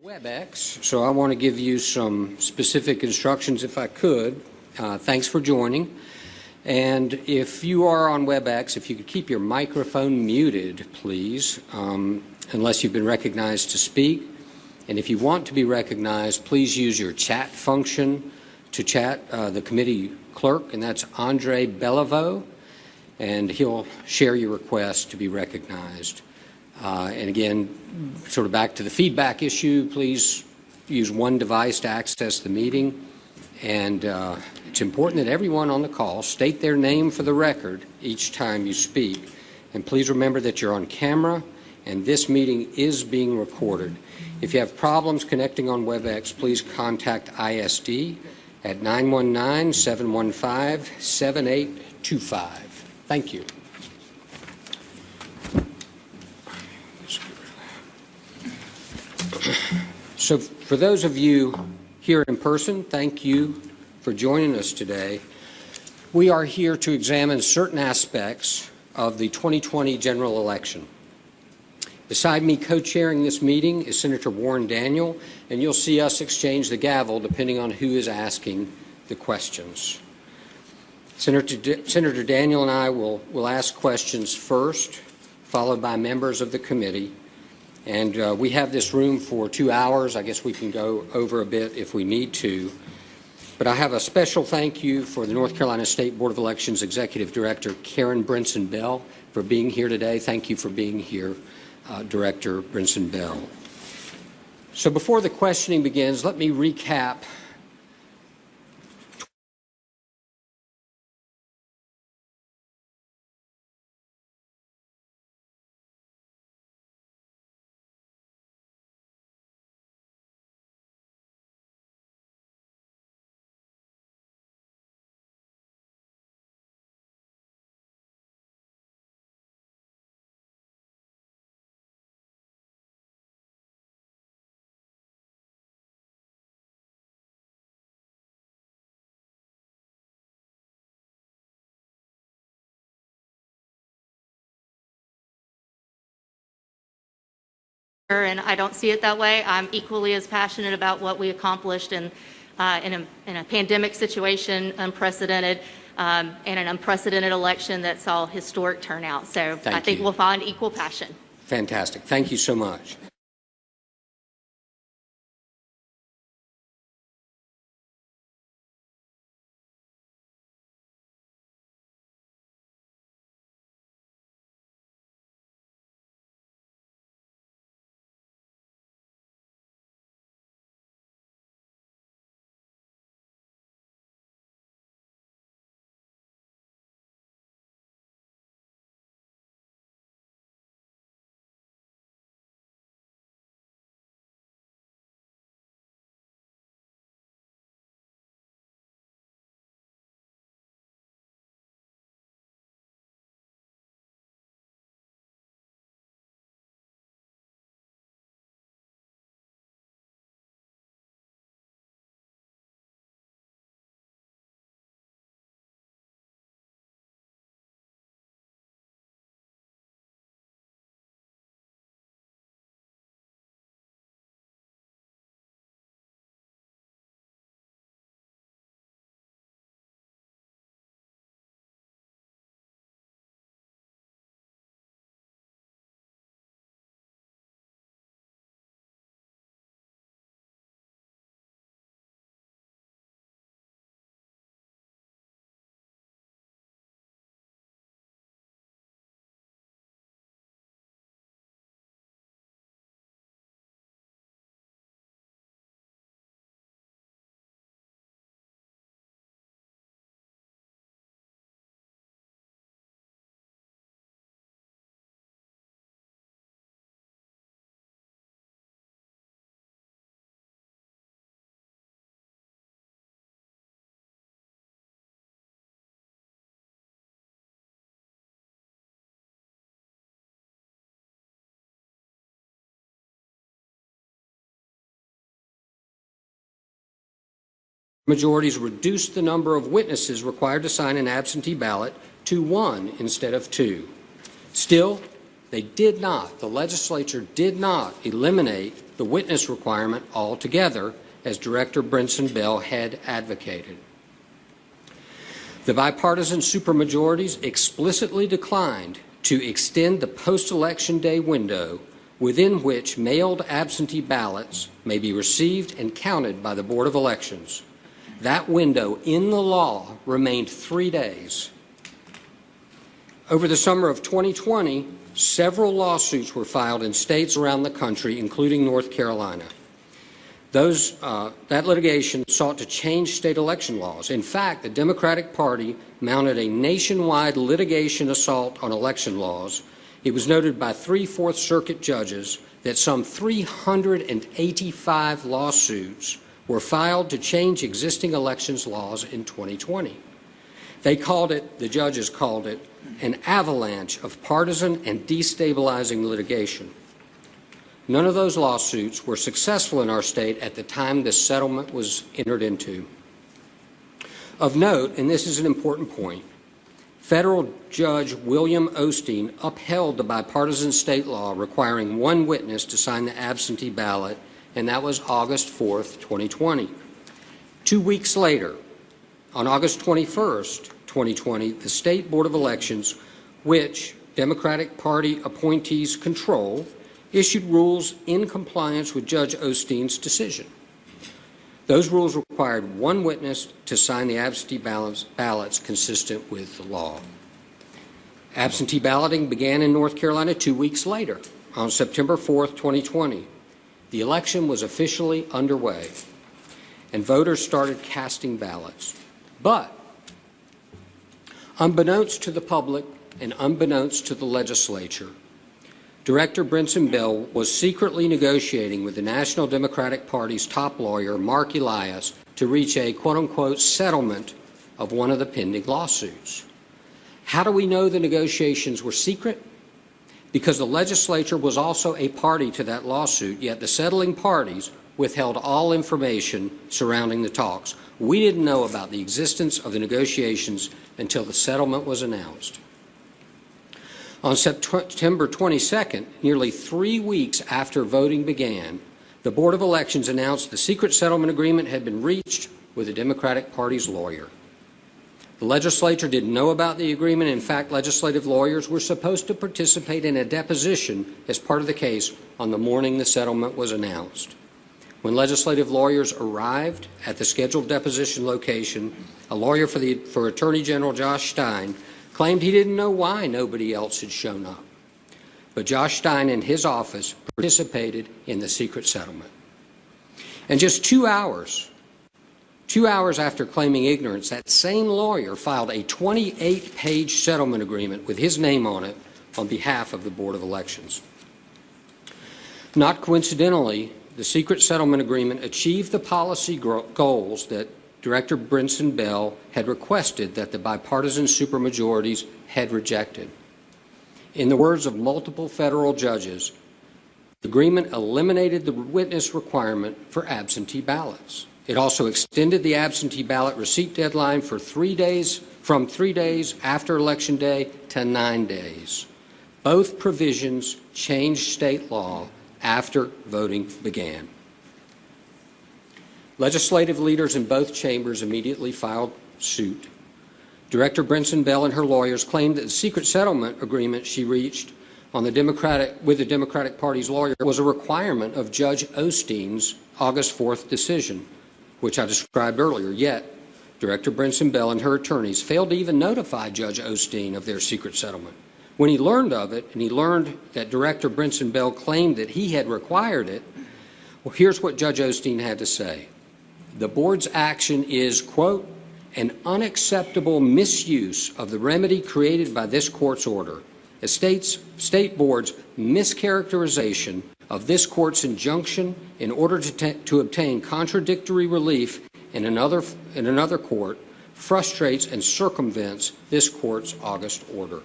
WebEx, so I want to give you some specific instructions if I could. Thanks for joining. And if you are on WebEx, if you could keep your microphone muted, please, unless you've been recognized to speak. And if you want to be recognized, please use your chat function to chat the committee clerk, and that's Andre Beliveau, and he'll share your request to be recognized. And again, sort of back to the feedback issue, please use one device to access the meeting. And it's important that everyone on the call state their name for the record each time you speak. And please remember that you're on camera and this meeting is being recorded. If you have problems connecting on WebEx, please contact ISD at 919-715-7825. Thank you. So for those of you here in person, thank you for joining us today. We are here to examine certain aspects of the 2020 general election. Beside me co-chairing this meeting is Senator Warren Daniel, and you'll see us exchange the gavel depending on who is asking the questions. Senator Daniel and I will ask questions first, followed by members of the committee. And we have this room for 2 hours. I guess we can go over a bit if we need to. But I have a special thank you for the North Carolina State Board of Elections Executive Director, Karen Brinson-Bell, for being here today. Thank you for being here, Director Brinson-Bell. So before the questioning begins, let me recap and I don't see it that way. I'm equally as passionate about what we accomplished in a pandemic situation, unprecedented, and an unprecedented election that saw historic turnout. So I think we'll find equal passion. Fantastic. Thank you so much. Majorities reduced the number of witnesses required to sign an absentee ballot to 1 instead of 2. Still, The legislature did not eliminate the witness requirement altogether, as Director Brinson-Bill had advocated. The bipartisan supermajorities explicitly declined to extend the post-election day window within which mailed absentee ballots may be received and counted by the Board of Elections. That window in the law remained 3 days. Over the summer of 2020, several lawsuits were filed in states around the country, including North Carolina. That litigation sought to change state election laws. In fact, the Democratic Party mounted a nationwide litigation assault on election laws. It was noted by 3 Fourth Circuit judges that some 385 lawsuits were filed to change existing elections laws in 2020. The judges called it, an avalanche of partisan and destabilizing litigation. None of those lawsuits were successful in our state at the time this settlement was entered into. Of note, and this is an important point, Federal Judge William Osteen upheld the bipartisan state law requiring 1 witness to sign the absentee ballot, and that was August 4th, 2020. 2 weeks later, on August 21st, 2020, the State Board of Elections, which Democratic Party appointees control, issued rules in compliance with Judge Osteen's decision. Those rules required 1 witness to sign the absentee ballots consistent with the law. Absentee balloting began in North Carolina 2 weeks later, on September 4th, 2020. The election was officially underway, and voters started casting ballots. But, unbeknownst to the public and unbeknownst to the legislature, Director Brinson-Bill was secretly negotiating with the National Democratic Party's top lawyer, Mark Elias, to reach a quote-unquote settlement of one of the pending lawsuits. How do we know the negotiations were secret? Because the legislature was also a party to that lawsuit, yet the settling parties withheld all information surrounding the talks. We didn't know about the existence of the negotiations until the settlement was announced. On September 22nd, nearly 3 weeks after voting began, the Board of Elections announced the secret settlement agreement had been reached with the Democratic Party's lawyer. The legislature didn't know about the agreement. In fact, legislative lawyers were supposed to participate in a deposition as part of the case on the morning the settlement was announced. When legislative lawyers arrived at the scheduled deposition location, a lawyer for Attorney General Josh Stein claimed he didn't know why nobody else had shown up. But Josh Stein and his office participated in the secret settlement. And just 2 hours after claiming ignorance, that same lawyer filed a 28-page settlement agreement with his name on it on behalf of the Board of Elections. Not coincidentally, the secret settlement agreement achieved the policy goals that Director Brinson-Bell had requested that the bipartisan supermajorities had rejected. In the words of multiple federal judges, the agreement eliminated the witness requirement for absentee ballots. It also extended the absentee ballot receipt deadline for 3 days, from 3 days after Election Day to 9 days. Both provisions changed state law after voting began. Legislative leaders in both chambers immediately filed suit. Director Brinson-Bell and her lawyers claimed that the secret settlement agreement she reached with the Democratic Party's lawyer was a requirement of Judge Osteen's August 4th decision, which I described earlier. Yet, Director Brinson-Bell and her attorneys failed to even notify Judge Osteen of their secret settlement. When he learned of it, and he learned that Director Brinson-Bell claimed that he had required it, well, here's what Judge Osteen had to say. The board's action is, quote, an unacceptable misuse of the remedy created by this court's order. A state board's mischaracterization of this court's injunction in order to obtain contradictory relief in another court frustrates and circumvents this court's August order.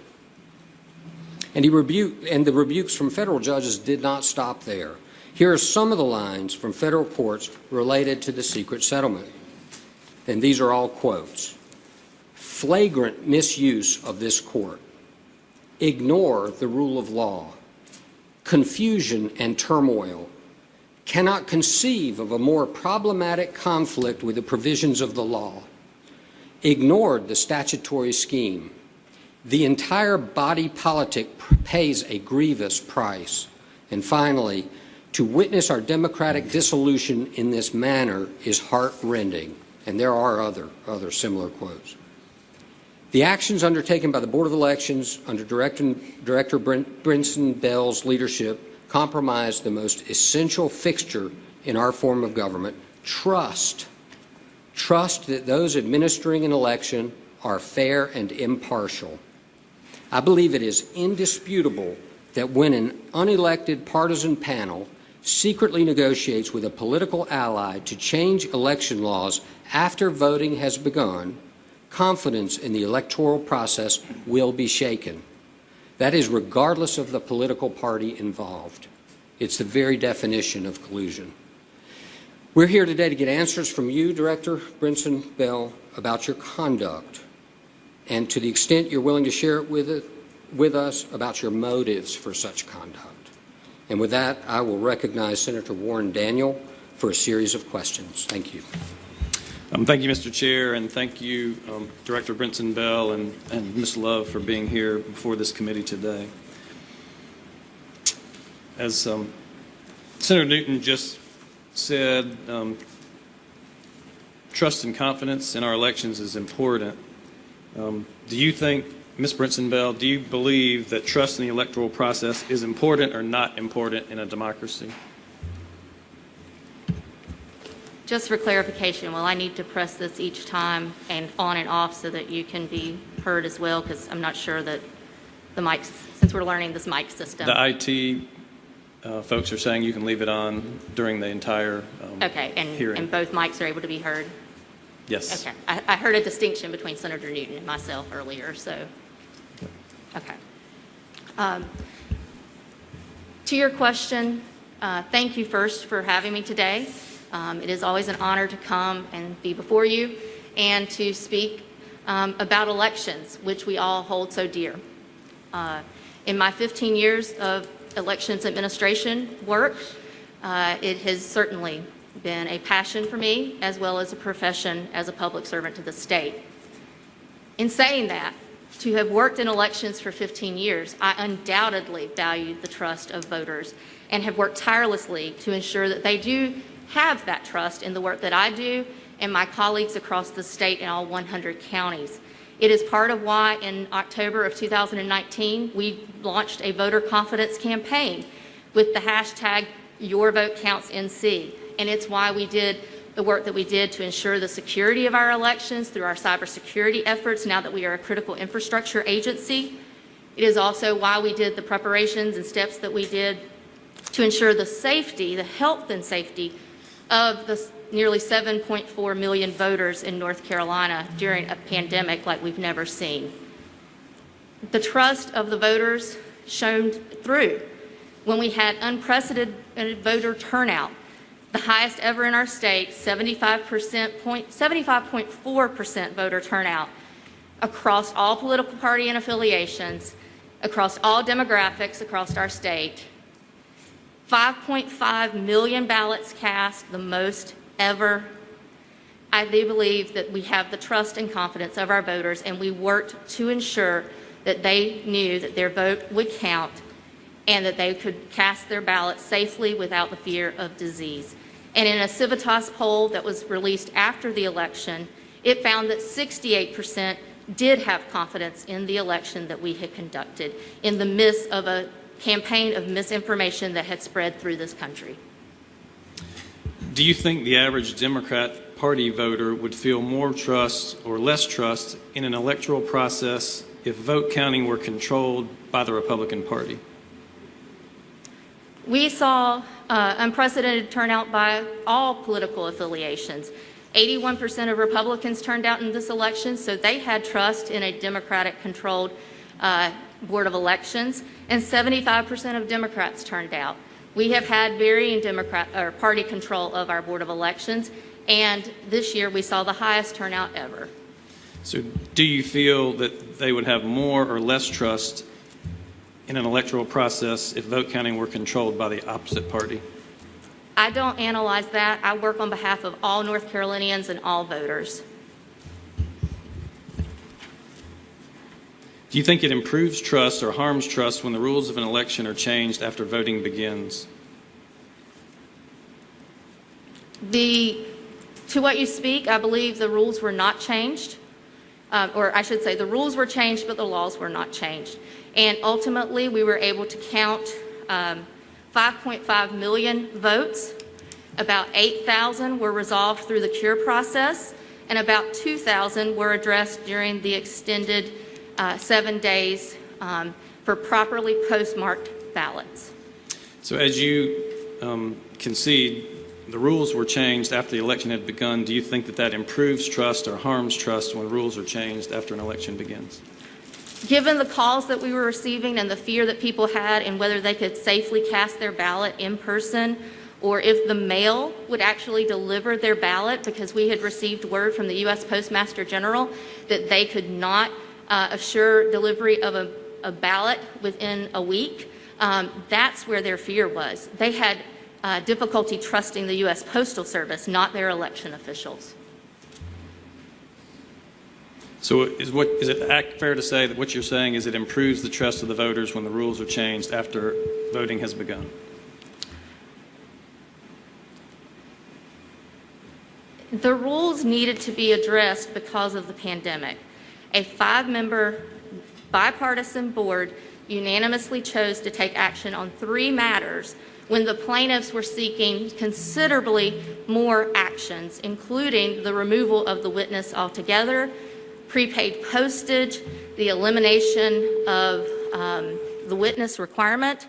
And the rebukes from federal judges did not stop there. Here are some of the lines from federal courts related to the secret settlement. And these are all quotes. Flagrant misuse of this court. ignore the rule of law, confusion and turmoil, cannot conceive of a more problematic conflict with the provisions of the law, ignored the statutory scheme. The entire body politic pays a grievous price. And finally, to witness our democratic dissolution in this manner is heart-rending. And there are other similar quotes. The actions undertaken by the Board of Elections under Director Brinson-Bell's leadership compromise the most essential fixture in our form of government, trust. Trust that those administering an election are fair and impartial. I believe it is indisputable that when an unelected partisan panel secretly negotiates with a political ally to change election laws after voting has begun, confidence in the electoral process will be shaken. That is regardless of the political party involved. It's the very definition of collusion. We're here today to get answers from you, Director Brinson-Bell, about your conduct, and to the extent you're willing to share it with us, about your motives for such conduct. And with that, I will recognize Senator Warren Daniel for a series of questions. Thank you. Thank you, Mr. Chair, and thank you, Director Brinson-Bell and Ms. Love, for being here before this committee today. As Senator Newton just said, trust and confidence in our elections is important. Do you think, Ms. Brinson-Bell, do you believe that trust in the electoral process is important or not important in a democracy? Just for clarification, will I need to press this each time and on and off so that you can be heard as well? Because I'm not sure that the mics, since we're learning this mic system. The IT folks are saying you can leave it on during the entire hearing. And both mics are able to be heard? Yes. Okay. I heard a distinction between Senator Newton and myself earlier, so. Okay. To your question, thank you first for having me today. It is always an honor to come and be before you and to speak about elections, which we all hold so dear. In my 15 years of elections administration work, it has certainly been a passion for me as well as a profession as a public servant to the state. In saying that, to have worked in elections for 15 years, I undoubtedly value the trust of voters and have worked tirelessly to ensure that they do have that trust in the work that I do and my colleagues across the state in all 100 counties. It is part of why in October of 2019, we launched a voter confidence campaign with the hashtag YourVoteCountsNC. And it's why we did the work that we did to ensure the security of our elections through our cybersecurity efforts now that we are a critical infrastructure agency. It is also why we did the preparations and steps that we did to ensure the safety, the health and safety of the nearly 7.4 million voters in North Carolina during a pandemic like we've never seen. The trust of the voters shone through when we had unprecedented voter turnout, the highest ever in our state, 75.4% voter turnout across all political party and affiliations, across all demographics across our state. 5.5 million ballots cast, the most ever. I do believe that we have the trust and confidence of our voters, and we worked to ensure that they knew that their vote would count and that they could cast their ballot safely without the fear of disease. And in a Civitas poll that was released after the election, it found that 68% did have confidence in the election that we had conducted in the midst of a campaign of misinformation that had spread through this country. Do you think the average Democrat Party voter would feel more trust or less trust in an electoral process if vote counting were controlled by the Republican Party? We saw unprecedented turnout by all political affiliations. 81% of Republicans turned out in this election, so they had trust in a Democratic-controlled Board of Elections, and 75% of Democrats turned out. We have had varying party control of our Board of Elections, and this year we saw the highest turnout ever. So do you feel that they would have more or less trust in an electoral process if vote counting were controlled by the opposite party? I don't analyze that. I work on behalf of all North Carolinians and all voters. Do you think it improves trust or harms trust when the rules of an election are changed after voting begins? To what you speak, I believe the rules were not changed. Or I should say the rules were changed, but the laws were not changed. And ultimately, we were able to count 5.5 million votes. About 8,000 were resolved through the cure process, and about 2,000 were addressed during the extended 7 days for properly postmarked ballots. So as you concede, the rules were changed after the election had begun. Do you think that that improves trust or harms trust when rules are changed after an election begins? Given the calls that we were receiving and the fear that people had and whether they could safely cast their ballot in person, or if the mail would actually deliver their ballot, because we had received word from the U.S. Postmaster General that they could not assure delivery of a ballot within a week, that's where their fear was. They had difficulty trusting the U.S. Postal Service, not their election officials. So is it fair to say that what you're saying is it improves the trust of the voters when the rules are changed after voting has begun? The rules needed to be addressed because of the pandemic. A 5-member bipartisan board unanimously chose to take action on 3 matters when the plaintiffs were seeking considerably more actions, including the removal of the witness altogether, prepaid postage, the elimination of the witness requirement.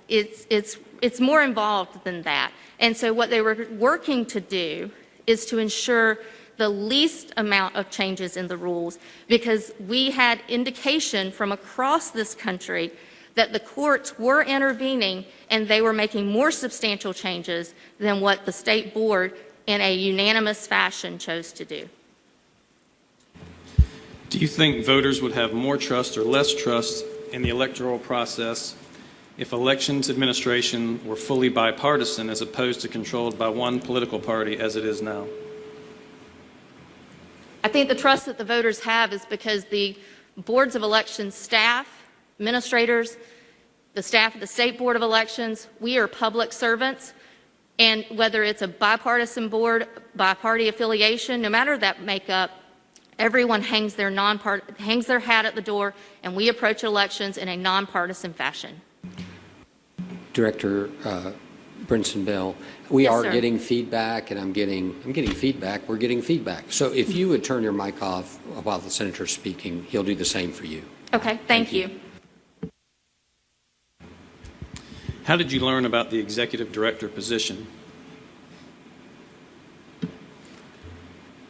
It's more involved than that. And so what they were working to do is to ensure the least amount of changes in the rules, because we had indication from across this country that the courts were intervening and they were making more substantial changes than what the state board in a unanimous fashion chose to do. Do you think voters would have more trust or less trust in the electoral process if elections administration were fully bipartisan as opposed to controlled by one political party as it is now? I think the trust that the voters have is because the boards of elections staff, administrators, the staff of the State Board of Elections, we are public servants, and whether it's a bipartisan board, by party affiliation, no matter that makeup, everyone hangs their hat at the door, and we approach elections in a nonpartisan fashion. Director Brinson-Bill, we Yes, are sir. getting feedback, and I'm getting feedback. We're getting feedback. So if you would turn your mic off while the senator's speaking, he'll do the same for you. Okay, thank you. How did you learn about the executive director position?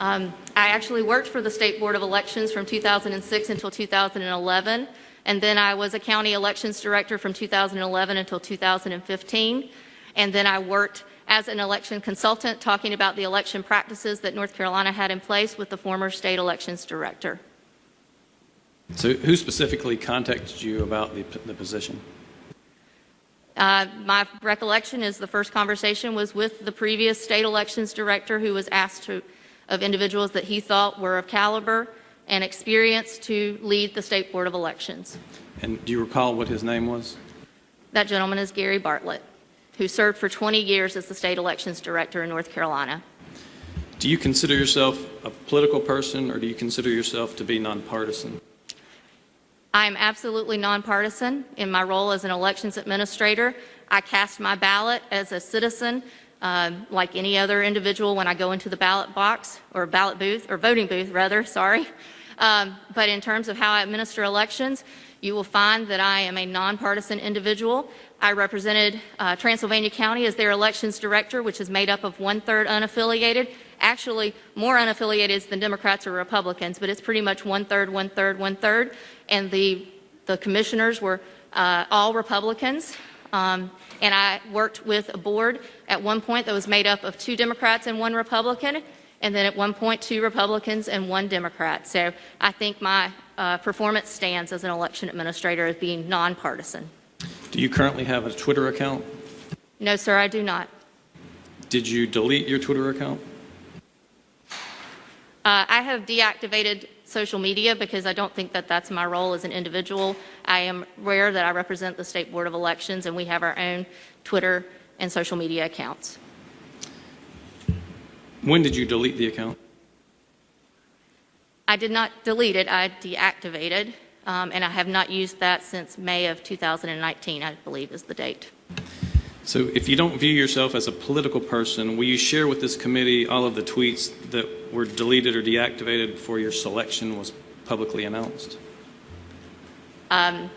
I actually worked for the State Board of Elections from 2006 until 2011, and then I was a county elections director from 2011 until 2015, and then I worked as an election consultant talking about the election practices that North Carolina had in place with the former state elections director. So who specifically contacted you about the position? My recollection is the first conversation was with the previous state elections director, who was asked of individuals that he thought were of caliber and experience to lead the State Board of Elections. And do you recall what his name was? That gentleman is Gary Bartlett, who served for 20 years as the state elections director in North Carolina. Do you consider yourself a political person, or do you consider yourself to be nonpartisan? I am absolutely nonpartisan in my role as an elections administrator. I cast my ballot as a citizen, like any other individual when I go into the ballot box, or ballot booth, or voting booth rather, sorry. But in terms of how I administer elections, you will find that I am a nonpartisan individual. I represented Transylvania County as their elections director, which is made up of 1/3 unaffiliated. Actually, more unaffiliated than Democrats or Republicans, but it's pretty much 1/3, 1/3, 1/3. And the commissioners were all Republicans. And I worked with a board at one point that was made up of 2 Democrats and 1 Republican, and then at one point 2 Republicans and 1 Democrat. So I think my performance stands as an election administrator as being nonpartisan. Do you currently have a Twitter account? No, sir, I do not. Did you delete your Twitter account? I have deactivated social media because I don't think that that's my role as an individual. I am aware that I represent the State Board of Elections, and we have our own Twitter and social media accounts. When did you delete the account? I did not delete it, I deactivated, and I have not used that since May of 2019, I believe is the date. So if you don't view yourself as a political person, will you share with this committee all of the tweets that were deleted or deactivated before your selection was publicly announced? I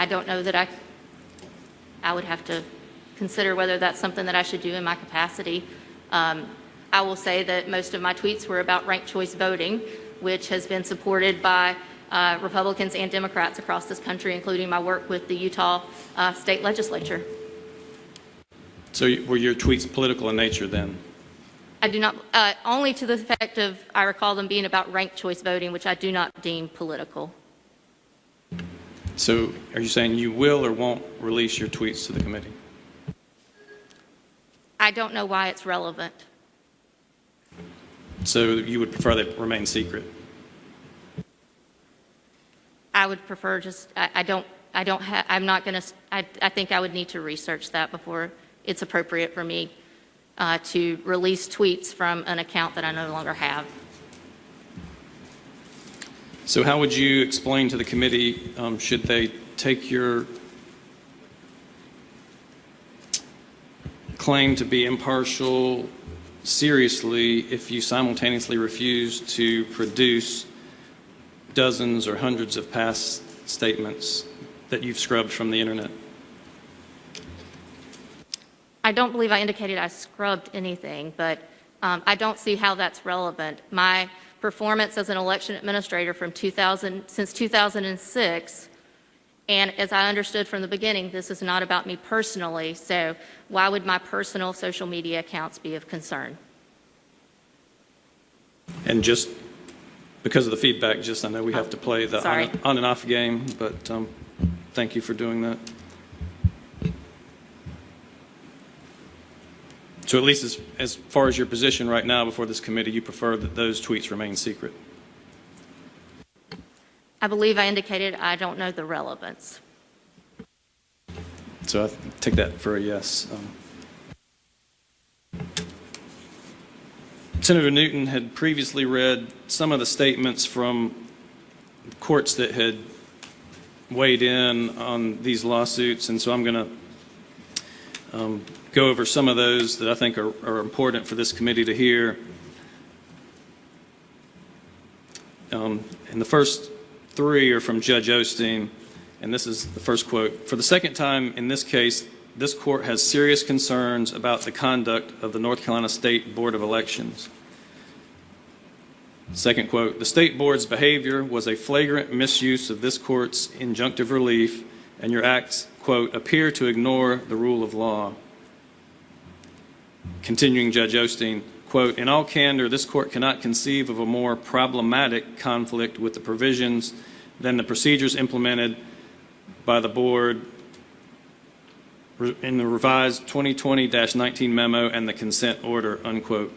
don't know that I would have to consider whether that's something that I should do in my capacity. I will say that most of my tweets were about ranked choice voting, which has been supported by Republicans and Democrats across this country, including my work with the Utah State Legislature. So were your tweets political in nature then? I do not, only to the effect of, I recall them being about ranked choice voting, which I do not deem political. So are you saying you will or won't release your tweets to the committee? I don't know why it's relevant. So you would prefer they remain secret? I would prefer just, I'm not going to, I think I would need to research that before it's appropriate for me to release tweets from an account that I no longer have. So how would you explain to the committee, should they take your claim to be impartial seriously if you simultaneously refuse to produce dozens or hundreds of past statements that you've scrubbed from the internet? I don't believe I indicated I scrubbed anything, but I don't see how that's relevant. My performance as an election administrator since 2006, and as I understood from the beginning, this is not about me personally, so why would my personal social media accounts be of concern? And just because of the feedback, I know we have to play the on and off game, but thank you for doing that. So at least as far as your position right now before this committee, you prefer that those tweets remain secret? I believe I indicated I don't know the relevance. So I take that for a yes. Senator Newton had previously read some of the statements from courts that had weighed in on these lawsuits, and so I'm going to go over some of those that I think are important for this committee to hear. And the first three are from Judge Osteen, and this is the first quote. "For the second time in this case, this court has serious concerns about the conduct of the North Carolina State Board of Elections." Second quote, "The State Board's behavior was a flagrant misuse of this court's injunctive relief, and your acts, quote, appear to ignore the rule of law." Continuing Judge Osteen, quote, "In all candor, this court cannot conceive of a more problematic conflict with the provisions than the procedures implemented by the board in the revised 2020-19 memo and the consent order," unquote.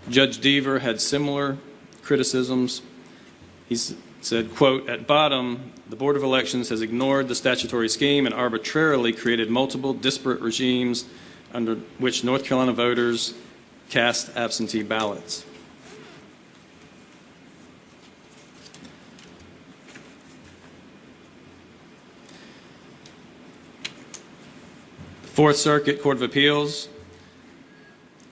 Judge Deaver had similar criticisms. He said, quote, "At bottom, the Board of Elections has ignored the statutory scheme and arbitrarily created multiple disparate regimes under which North Carolina voters cast absentee ballots." Fourth Circuit Court of Appeals,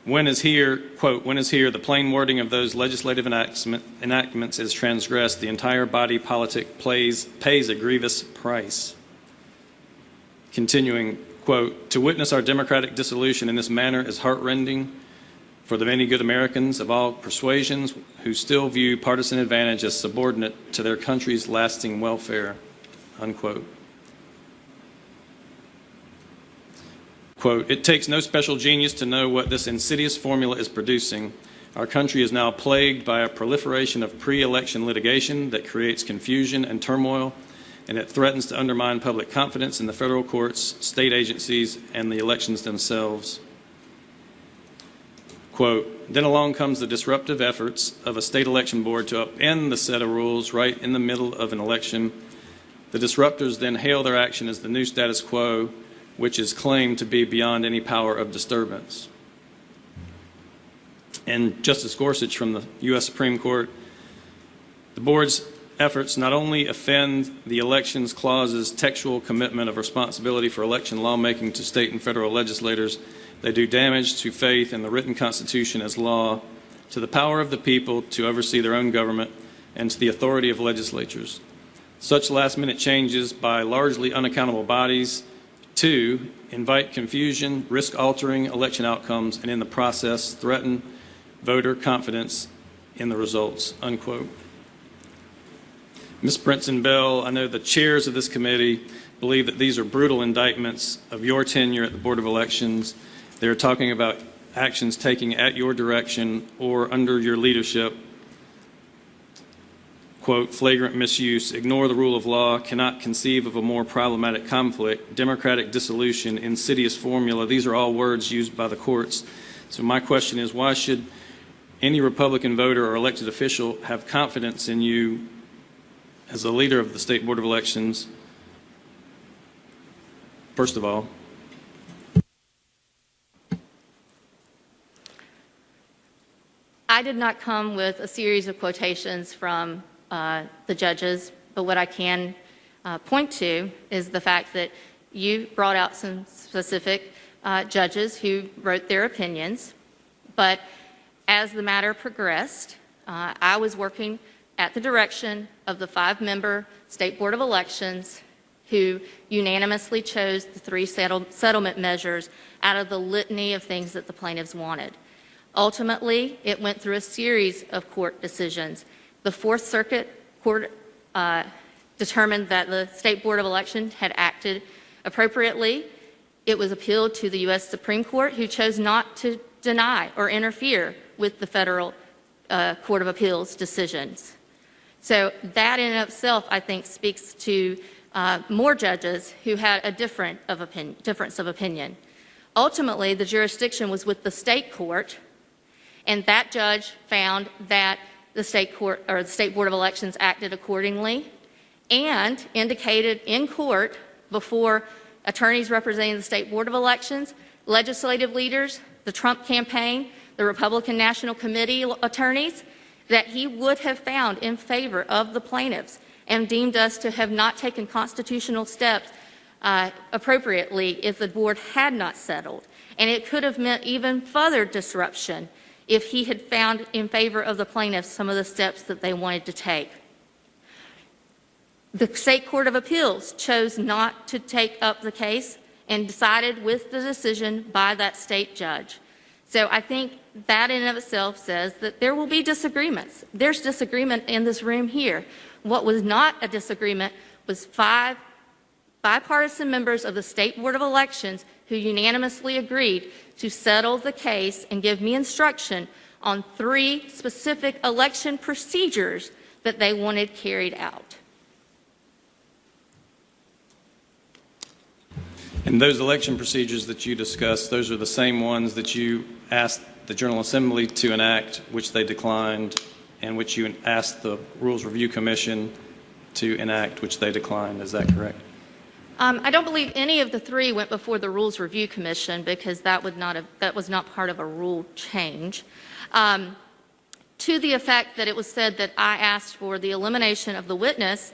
"When is here, quote, when is here the plain wording of those legislative enactments is transgressed, the entire body politic pays a grievous price." Continuing, quote, "To witness our democratic dissolution in this manner is heartrending for the many good Americans of all persuasions who still view partisan advantage as subordinate to their country's lasting welfare," unquote. Quote, "It takes no special genius to know what this insidious formula is producing. Our country is now plagued by a proliferation of pre-election litigation that creates confusion and turmoil, and it threatens to undermine public confidence in the federal courts, state agencies, and the elections themselves. Quote, then along comes the disruptive efforts of a state election board to upend the set of rules right in the middle of an election. The disruptors then hail their action as the new status quo, which is claimed to be beyond any power of disturbance. And Justice Gorsuch from the U.S. Supreme Court, the board's efforts not only offend the Elections Clause's textual commitment of responsibility for election lawmaking to state and federal legislators, they do damage to faith in the written Constitution as law, to the power of the people to oversee their own government, and to the authority of legislatures. Such last-minute changes by largely unaccountable bodies, to invite confusion, risk altering election outcomes, and in the process threaten voter confidence in the results, unquote. Ms. Brinson-Bill, I know the chairs of this committee believe that these are brutal indictments of your tenure at the Board of Elections. They're talking about actions taken at your direction or under your leadership. Quote, flagrant misuse, ignore the rule of law, cannot conceive of a more problematic conflict, democratic dissolution, insidious formula. These are all words used by the courts. So my question is, why should any Republican voter or elected official have confidence in you as the leader of the State Board of Elections? First of all, I did not come with a series of quotations from the judges, but what I can point to is the fact that you brought out some specific judges who wrote their opinions, but as the matter progressed, I was working at the direction of the 5-member State Board of Elections who unanimously chose the 3 settlement measures out of the litany of things that the plaintiffs wanted. Ultimately, it went through a series of court decisions. The Fourth Circuit Court determined that the State Board of Elections had acted appropriately. It was appealed to the U.S. Supreme Court, who chose not to deny or interfere with the Federal Court of Appeals decisions. So that in and of itself, I think, speaks to more judges who had a difference of opinion. Ultimately, the jurisdiction was with the state court, and that judge found that the state court or the State Board of Elections acted accordingly and indicated in court before attorneys representing the State Board of Elections, legislative leaders, the Trump campaign, the Republican National Committee attorneys, that he would have found in favor of the plaintiffs and deemed us to have not taken constitutional steps appropriately if the board had not settled. And it could have meant even further disruption if he had found in favor of the plaintiffs some of the steps that they wanted to take. The State Court of Appeals chose not to take up the case and decided with the decision by that state judge. So I think that in and of itself says that there will be disagreements. There's disagreement in this room here. What was not a disagreement was 5 bipartisan members of the State Board of Elections who unanimously agreed to settle the case and give me instruction on 3 specific election procedures that they wanted carried out. And those election procedures that you discussed, those are the same ones that you asked the General Assembly to enact, which they declined, and which you asked the Rules Review Commission to enact, which they declined. Is that correct? I don't believe any of the 3 went before the Rules Review Commission because that was not part of a rule change. To the effect that it was said that I asked for the elimination of the witness,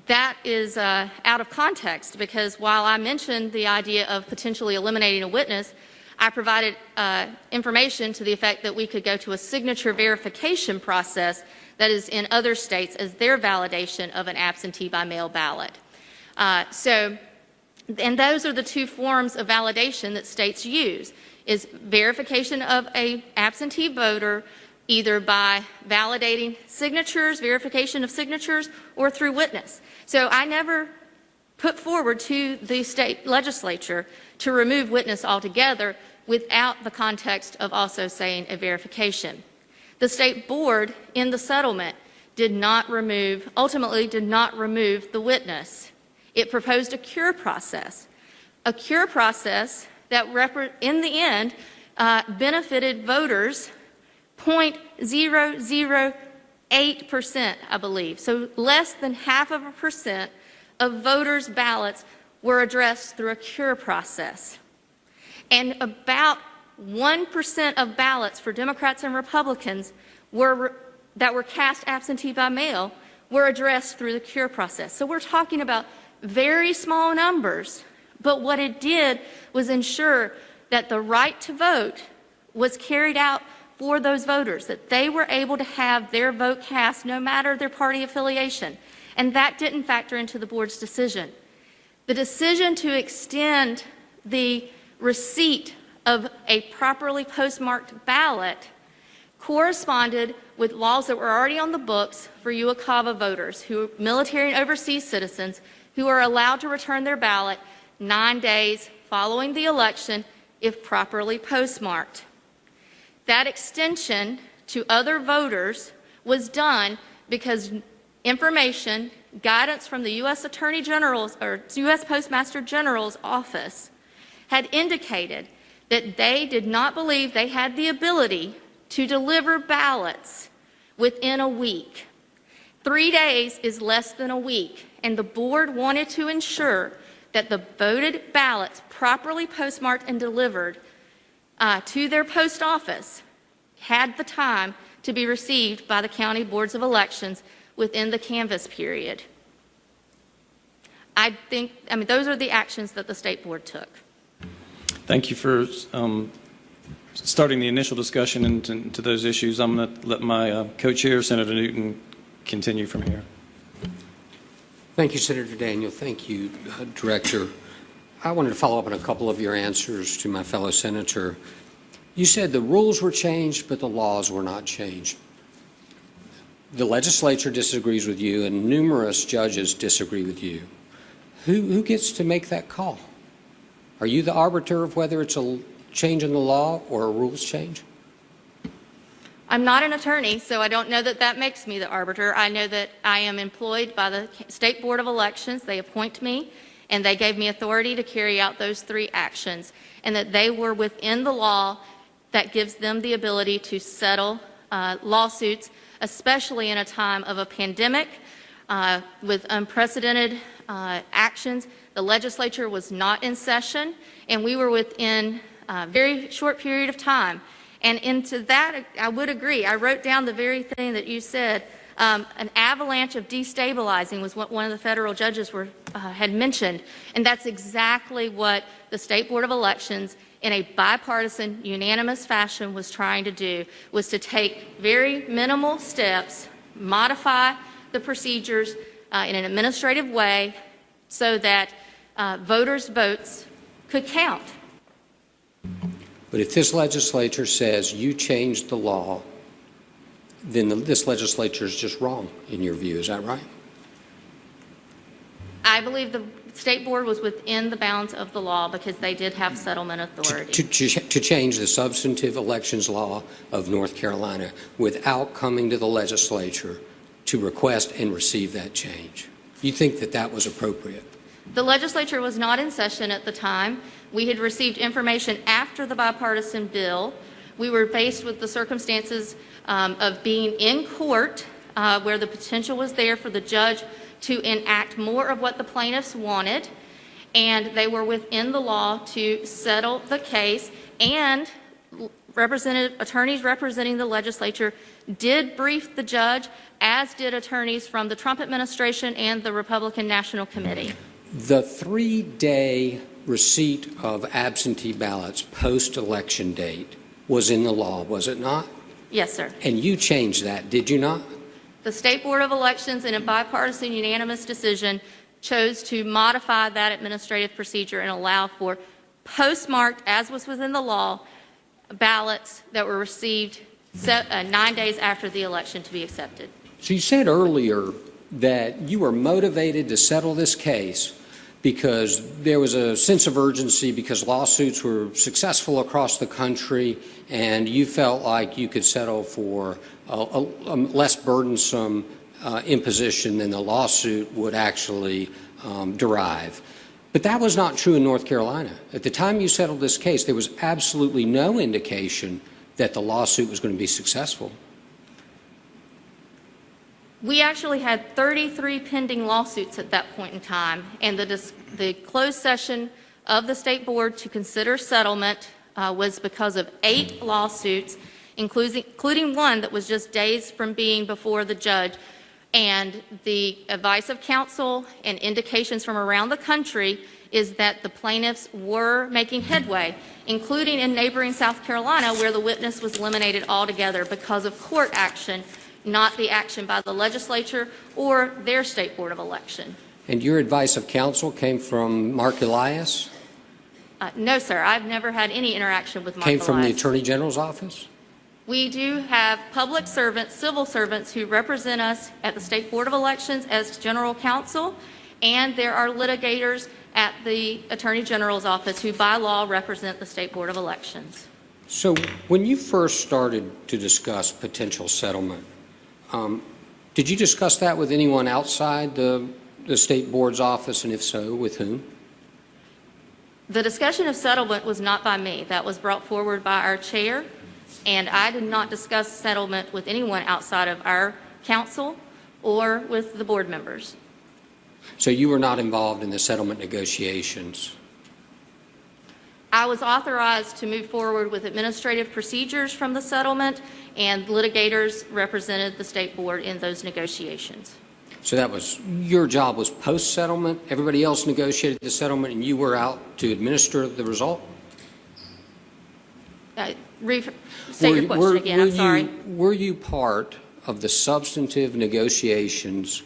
that is out of context, because while I mentioned the idea of potentially eliminating a witness, I provided information to the effect that we could go to a signature verification process that is in other states as their validation of an absentee by mail ballot. And those are the 2 forms of validation that states use, is verification of an absentee voter either by validating signatures, verification of signatures, or through witness. So I never put forward to the state legislature to remove witness altogether without the context of also saying a verification. The state board in the settlement ultimately did not remove the witness. It proposed a cure process that in the end benefited voters 0.008%, I believe. So less than 0.5% of voters' ballots were addressed through a cure process. And about 1% of ballots for Democrats and Republicans that were cast absentee by mail were addressed through the cure process. So we're talking about very small numbers, but what it did was ensure that the right to vote was carried out for those voters, that they were able to have their vote cast no matter their party affiliation. And that didn't factor into the board's decision. The decision to extend the receipt of a properly postmarked ballot corresponded with laws that were already on the books for UOCAVA voters, military and overseas citizens, who are allowed to return their ballot 9 days following the election if properly postmarked. That extension to other voters was done because information, guidance from the U.S. Attorney General's or U.S. Postmaster General's office had indicated that they did not believe they had the ability to deliver ballots within a week. 3 days is less than a week, and the board wanted to ensure that the voted ballots properly postmarked and delivered to their post office had the time to be received by the county boards of elections within the canvass period. Those are the actions that the state board took. Thank you for starting the initial discussion into those issues. I'm going to let my co-chair, Senator Newton, continue from here. Thank you, Senator Daniel. Thank you, Director. I wanted to follow up on a couple of your answers to my fellow senator. You said the rules were changed, but the laws were not changed. The legislature disagrees with you, and numerous judges disagree with you. Who gets to make that call? Are you the arbiter of whether it's a change in the law or a rules change? I'm not an attorney, so I don't know that that makes me the arbiter. I know that I am employed by the State Board of Elections. They appoint me, and they gave me authority to carry out those 3 actions, and that they were within the law that gives them the ability to settle lawsuits, especially in a time of a pandemic with unprecedented actions. The legislature was not in session, and we were within a very short period of time. And into that, I would agree. I wrote down the very thing that you said. An avalanche of destabilizing was what one of the federal judges had mentioned. And that's exactly what the State Board of Elections, in a bipartisan, unanimous fashion, was trying to do, was to take very minimal steps, modify the procedures in an administrative way so that voters' votes could count. But if this legislature says you changed the law, then this legislature is just wrong, in your view. Is that right? I believe the State Board was within the bounds of the law because they did have settlement authority. To change the substantive elections law of North Carolina without coming to the legislature to request and receive that change. You think that that was appropriate? The legislature was not in session at the time. We had received information after the bipartisan bill. We were faced with the circumstances of being in court where the potential was there for the judge to enact more of what the plaintiffs wanted, and they were within the law to settle the case, and attorneys representing the legislature did brief the judge, as did attorneys from the Trump administration and the Republican National Committee. The 3-day receipt of absentee ballots post-election date was in the law, was it not? Yes, sir. And you changed that, did you not? The State Board of Elections, in a bipartisan unanimous decision, chose to modify that administrative procedure and allow for postmarked, as was within the law, ballots that were received 9 days after the election to be accepted. So you said earlier that you were motivated to settle this case because there was a sense of urgency because lawsuits were successful across the country, and you felt like you could settle for a less burdensome imposition than the lawsuit would actually derive. But that was not true in North Carolina. At the time you settled this case, there was absolutely no indication that the lawsuit was going to be successful. We actually had 33 pending lawsuits at that point in time, and the closed session of the State Board to consider settlement was because of 8 lawsuits, including one that was just days from being before the judge. And the advice of counsel and indications from around the country is that the plaintiffs were making headway, including in neighboring South Carolina, where the witness was eliminated altogether because of court action, not the action by the legislature or their State Board of Election. And your advice of counsel came from Mark Elias? No, sir. I've never had any interaction with Mark Came from the Elias. Attorney General's office? We do have public servants, civil servants, who represent us at the State Board of Elections as general counsel, and there are litigators at the Attorney General's office who by law represent the State Board of Elections. So when you first started to discuss potential settlement, did you discuss that with anyone outside the State Board's office, and if so, with whom? The discussion of settlement was not by me. That was brought forward by our chair, and I did not discuss settlement with anyone outside of our council or with the board members. So you were not involved in the settlement negotiations? I was authorized to move forward with administrative procedures from the settlement, and litigators represented the State Board in those negotiations. So that was, your job was post-settlement? Everybody else negotiated the settlement and you were out to administer the result? Say your question again, I'm sorry. Were you part of the substantive negotiations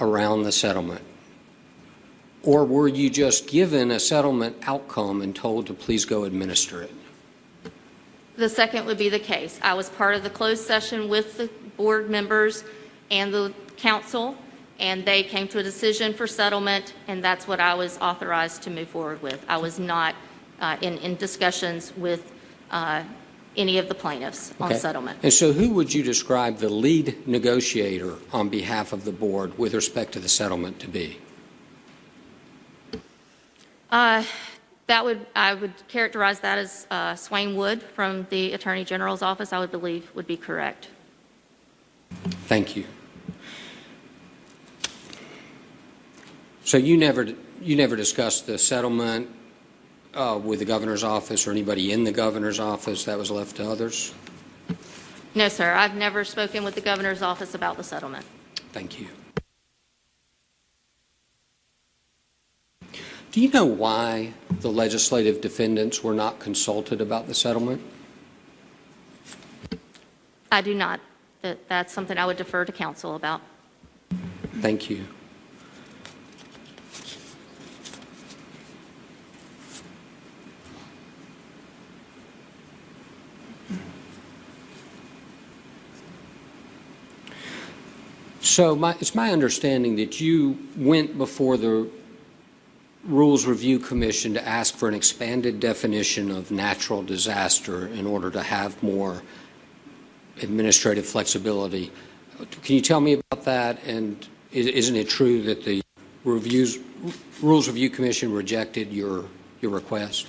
around the settlement? Or were you just given a settlement outcome and told to please go administer it? The second would be the case. I was part of the closed session with the board members and the council, and they came to a decision for settlement, and that's what I was authorized to move forward with. I was not in discussions with any of the plaintiffs on settlement. And so who would you describe the lead negotiator on behalf of the board with respect to the settlement to be? I would characterize that as Swain Wood from the Attorney General's office, I would believe would be correct. Thank you. So you never discussed the settlement with the governor's office or anybody in the governor's office? That was left to others? No, sir. I've never spoken with the governor's office about the settlement. Thank you. Do you know why the legislative defendants were not consulted about the settlement? I do not. That's something I would defer to counsel about. Thank you. So it's my understanding that you went before the Rules Review Commission to ask for an expanded definition of natural disaster in order to have more administrative flexibility. Can you tell me about that? And isn't it true that the Rules Review Commission rejected your request?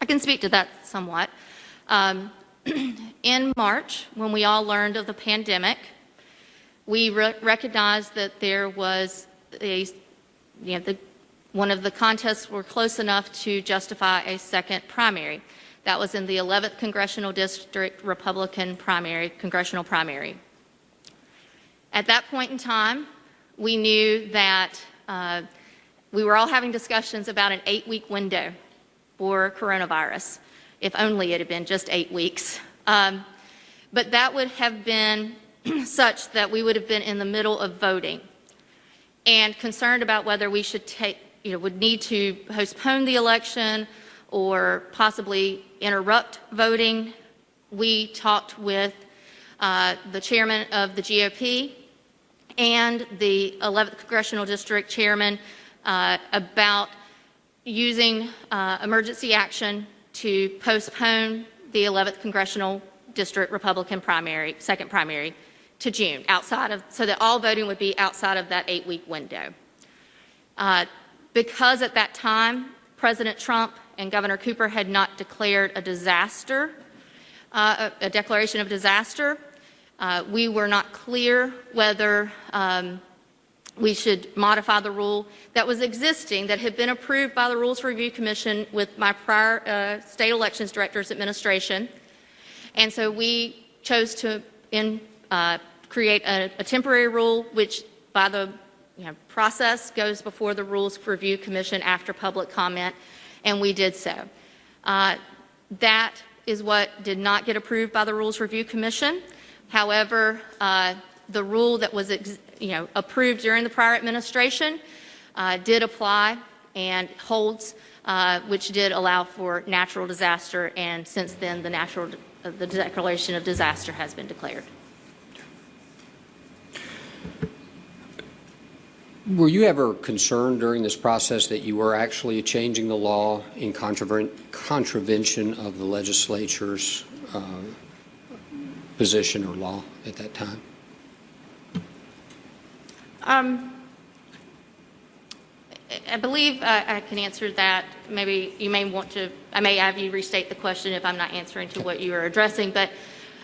I can speak to that somewhat. In March, when we all learned of the pandemic, we recognized that there was one of the contests were close enough to justify a second primary. That was in the 11th Congressional District Republican congressional primary. At that point in time, we knew that we were all having discussions about an 8-week window for coronavirus, if only it had been just 8 weeks. But that would have been such that we would have been in the middle of voting and concerned about whether we should would need to postpone the election or possibly interrupt voting. We talked with the chairman of the GOP and the 11th Congressional District Chairman about using emergency action to postpone the 11th Congressional District Republican primary, second primary, to June, so that all voting would be outside of that 8-week window. Because at that time, President Trump and Governor Cooper had not declared a disaster, a declaration of disaster, we were not clear whether we should modify the rule that was existing, that had been approved by the Rules Review Commission with my prior state elections director's administration. And so we chose to create a temporary rule, which by the process goes before the Rules Review Commission after public comment, and we did so. That is what did not get approved by the Rules Review Commission. However, the rule that was approved during the prior administration did apply and holds, which did allow for natural disaster, and since then the declaration of disaster has been declared. Were you ever concerned during this process that you were actually changing the law in contravention of the legislature's position or law at that time? I believe I can answer that. Maybe you may want to, I may have you restate the question if I'm not answering to what you are addressing. But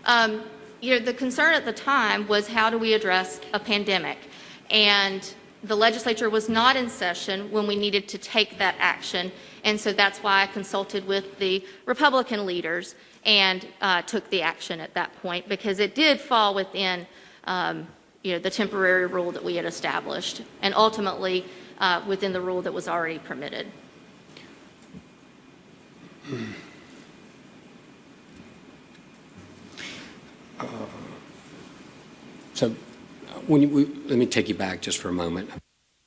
the concern at the time was, how do we address a pandemic? And the legislature was not in session when we needed to take that action. And so that's why I consulted with the Republican leaders and took the action at that point, because it did fall within the temporary rule that we had established, and ultimately within the rule that was already permitted. So let me take you back just for a moment.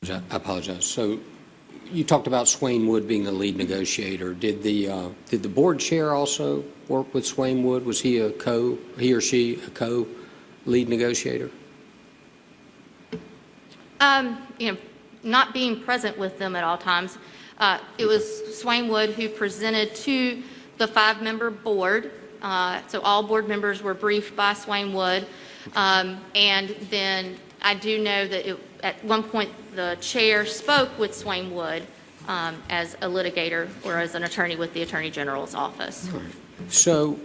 I apologize. So you talked about Swain Wood being the lead negotiator. Did the board chair also work with Swain Wood? Was he or she a co-lead negotiator? Not being present with them at all times, it was Swain Wood who presented to the 5-member board. So all board members were briefed by Swain Wood. And then I do know that at one point the chair spoke with Swain Wood as a litigator or as an attorney with the Attorney General's office. All right. So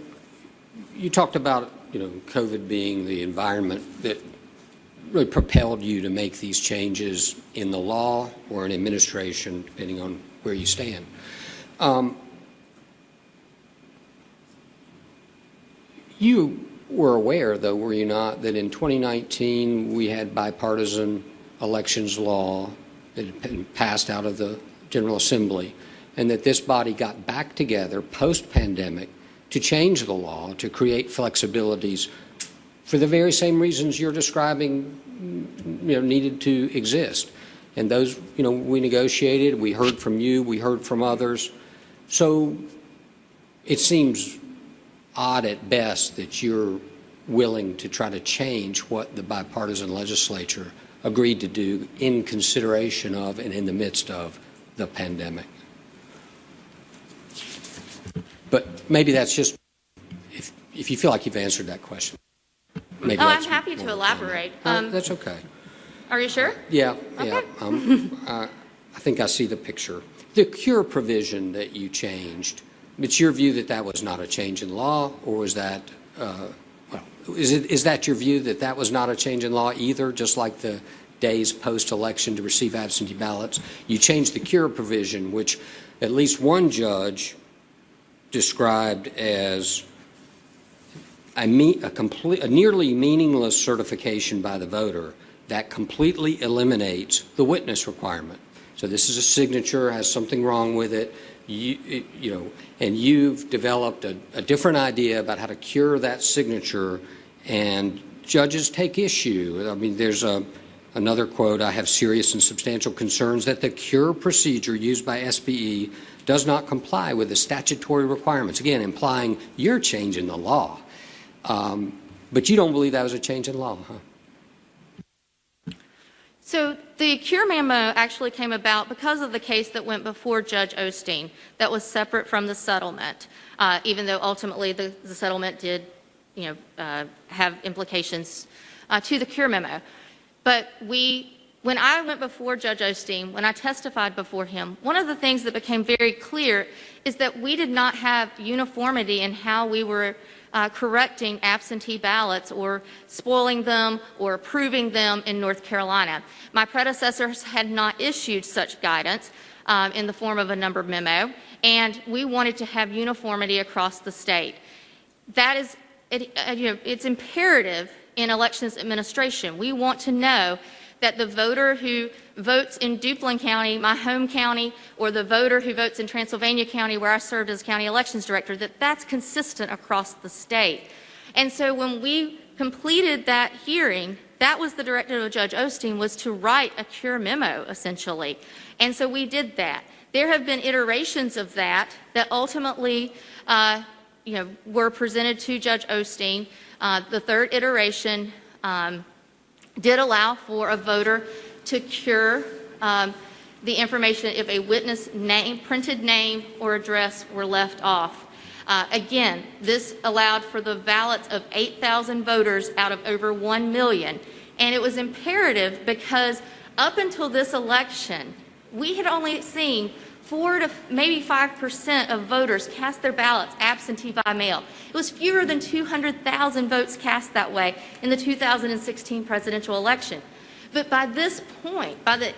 you talked about COVID being the environment that really propelled you to make these changes in the law or in administration, depending on where you stand. You were aware, though, were you not, that in 2019 we had bipartisan elections law that had been passed out of the General Assembly, and that this body got back together post-pandemic to change the law, to create flexibilities for the very same reasons you're describing needed to exist. And those, we negotiated, we heard from you, we heard from others. So it seems odd at best that you're willing to try to change what the bipartisan legislature agreed to do in consideration of and in the midst of the pandemic. But maybe that's just, if you feel like you've answered that question. Maybe I'm happy to elaborate. That's okay. Are you sure? Yeah, okay. yeah. I think I see the picture. The cure provision that you changed, it's your view that that was not a change in law, or was that, is that your view that that was not a change in law either, just like the days post-election to receive absentee ballots? You changed the cure provision, which at least one judge described as a nearly meaningless certification by the voter that completely eliminates the witness requirement. So this is a signature, has something wrong with it, and you've developed a different idea about how to cure that signature, and judges take issue. I mean, there's another quote, "I have serious and substantial concerns that the cure procedure used by SBE does not comply with the statutory requirements," again, implying you're changing the law. But you don't believe that was a change in law, huh? So the cure memo actually came about because of the case that went before Judge Osteen that was separate from the settlement, even though ultimately the settlement did, have implications to the cure memo. But when I went before Judge Osteen, when I testified before him, one of the things that became very clear is that we did not have uniformity in how we were correcting absentee ballots or spoiling them or approving them in North Carolina. My predecessors had not issued such guidance in the form of a number memo, and we wanted to have uniformity across the state. That is, it's imperative in elections administration. We want to know that the voter who votes in Duplin County, my home county, or the voter who votes in Transylvania County, where I served as county elections director, that that's consistent across the state. And so when we completed that hearing, that was the directive of Judge Osteen, was to write a cure memo, essentially. And so we did that. There have been iterations of that that ultimately were presented to Judge Osteen. The third iteration did allow for a voter to cure the information if a witness name, printed name or address were left off. Again, this allowed for the ballots of 8,000 voters out of over 1 million. And it was imperative because up until this election, we had only seen 4 to maybe 5% of voters cast their ballots absentee by mail. It was fewer than 200,000 votes cast that way in the 2016 presidential election. But by this point, by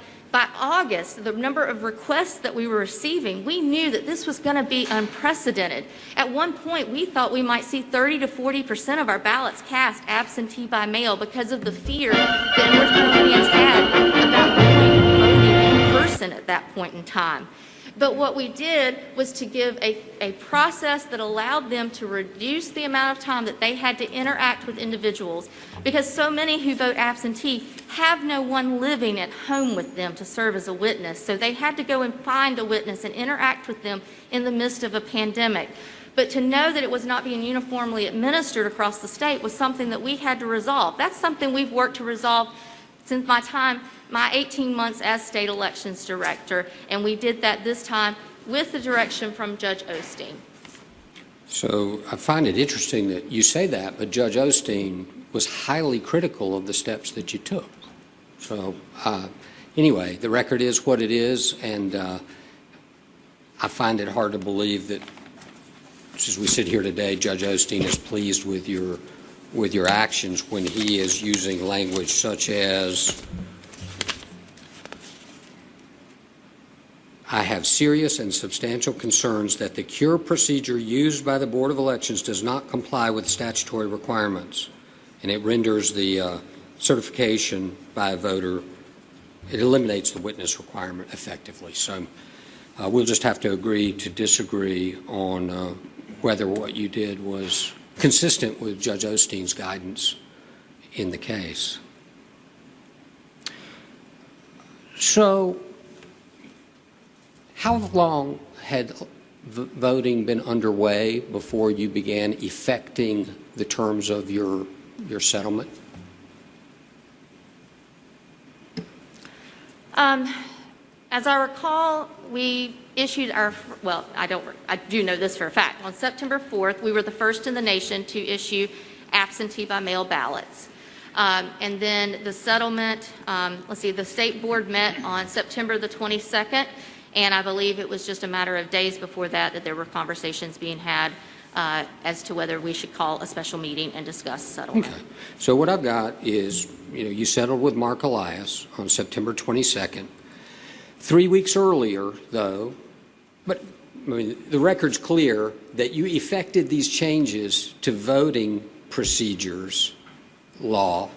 August, the number of requests that we were receiving, we knew that this was going to be unprecedented. At one point, we thought we might see 30 to 40% of our ballots cast absentee by mail because of the fear that North Carolinians had about going and voting in person at that point in time. But what we did was to give a process that allowed them to reduce the amount of time that they had to interact with individuals, because so many who vote absentee have no one living at home with them to serve as a witness. So they had to go and find a witness and interact with them in the midst of a pandemic. But to know that it was not being uniformly administered across the state was something that we had to resolve. That's something we've worked to resolve since my 18 months as state elections director, and we did that this time with the direction from Judge Osteen. So I find it interesting that you say that, but Judge Osteen was highly critical of the steps that you took. So anyway, the record is what it is, and I find it hard to believe that, as we sit here today, Judge Osteen is pleased with your actions when he is using language such as, I have serious and substantial concerns that the cure procedure used by the Board of Elections does not comply with statutory requirements, and it renders the certification by a voter, it eliminates the witness requirement effectively. So we'll just have to agree to disagree on whether what you did was consistent with Judge Osteen's guidance in the case. So how long had voting been underway before you began effecting the terms of your settlement? As I recall, we issued our, well, I do know this for a fact. On September 4th, we were the first in the nation to issue absentee by mail ballots. And then the settlement, the state board met on September the 22nd, and I believe it was just a matter of days before that there were conversations being had as to whether we should call a special meeting and discuss settlement. Okay. So what I've got is, you settled with Mark Elias on September 22nd. 3 weeks earlier, though, but the record's clear that you effected these changes to voting procedures law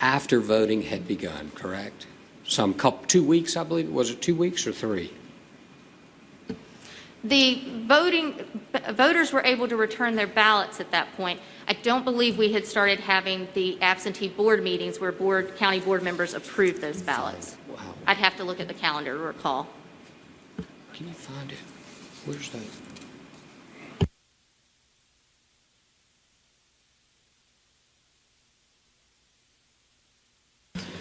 after voting had begun, correct? 2 weeks, I believe. Was it 2 weeks or 3? The voters were able to return their ballots at that point. I don't believe we had started having the absentee board meetings where county board members approved those ballots. Wow. I'd have to look at the calendar to recall. Can you find it? Where's that?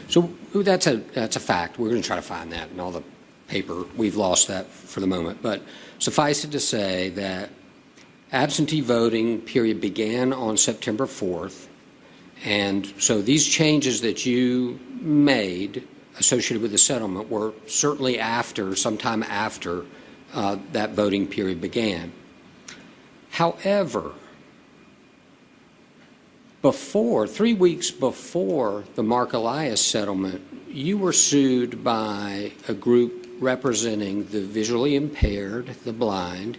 So Ooh, that's a fact. We're going to try to find that in all the paper. We've lost that for the moment. But suffice it to say that absentee voting period began on September 4th. And so these changes that you made associated with the settlement were certainly sometime after that voting period began. However, 3 weeks before the Mark Elias settlement, you were sued by a group representing the visually impaired, the blind,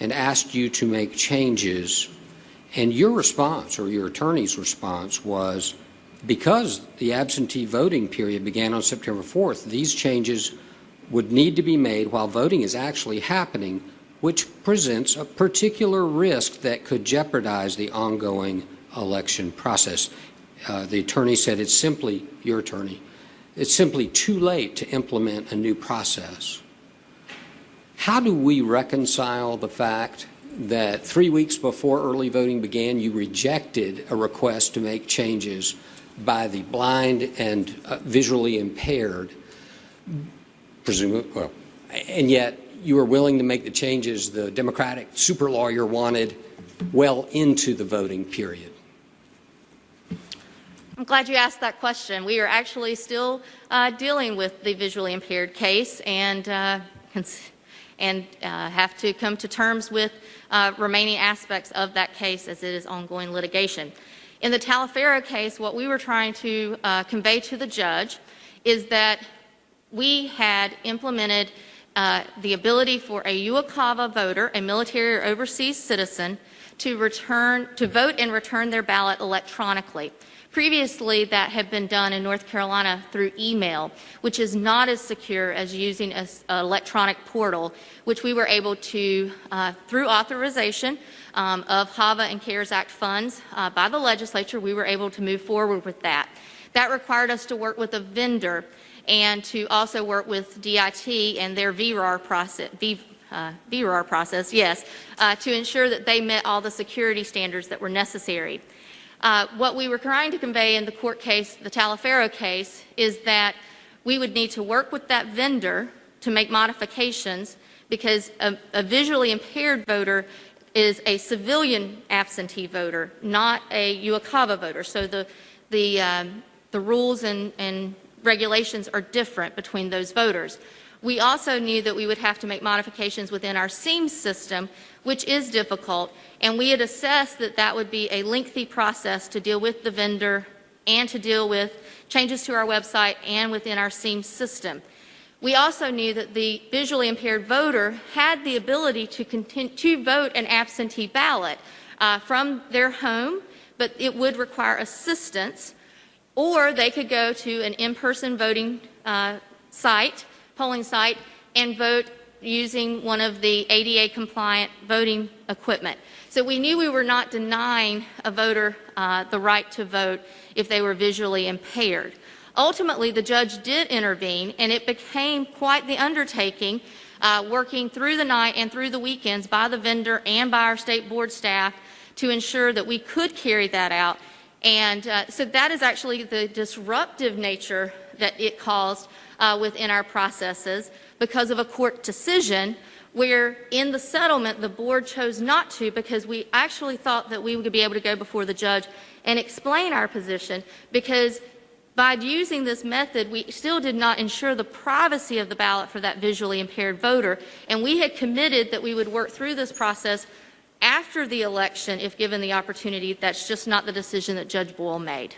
and asked you to make changes. And your response, or your attorney's response, was because the absentee voting period began on September 4th, these changes would need to be made while voting is actually happening, which presents a particular risk that could jeopardize the ongoing election process. The attorney said your attorney, it's simply too late to implement a new process. How do we reconcile the fact that 3 weeks before early voting began, you rejected a request to make changes by the blind and visually impaired, presumably, and yet you were willing to make the changes the Democratic super lawyer wanted well into the voting period? I'm glad you asked that question. We are actually still dealing with the visually impaired case and have to come to terms with remaining aspects of that case as it is ongoing litigation. In the Talaferro case, what we were trying to convey to the judge is that we had implemented the ability for a UOCAVA voter, a military or overseas citizen, to vote and return their ballot electronically. Previously, that had been done in North Carolina through email, which is not as secure as using an electronic portal, which we were able to, through authorization of HAVA and CARES Act funds by the legislature, we were able to move forward with that. That required us to work with a vendor and to also work with DIT and their VRAR process, yes, to ensure that they met all the security standards that were necessary. What we were trying to convey in the court case, the Talaferro case, is that we would need to work with that vendor to make modifications because a visually impaired voter is a civilian absentee voter, not a UOCAVA voter. So the rules and regulations are different between those voters. We also knew that we would have to make modifications within our SEAM system, which is difficult, and we had assessed that that would be a lengthy process to deal with the vendor and to deal with changes to our website and within our SEAM system. We also knew that the visually impaired voter had the ability to vote an absentee ballot from their home, but it would require assistance, or they could go to an in-person voting polling site, and vote using one of the ADA compliant voting equipment. So we knew we were not denying a voter the right to vote if they were visually impaired. Ultimately, the judge did intervene, and it became quite the undertaking, working through the night and through the weekends by the vendor and by our state board staff to ensure that we could carry that out. And so that is actually the disruptive nature that it caused within our processes because of a court decision where in the settlement the board chose not to, because we actually thought that we would be able to go before the judge and explain our position, because by using this method we still did not ensure the privacy of the ballot for that visually impaired voter, and we had committed that we would work through this process after the election if given the opportunity. That's just not the decision that Judge Boyle made.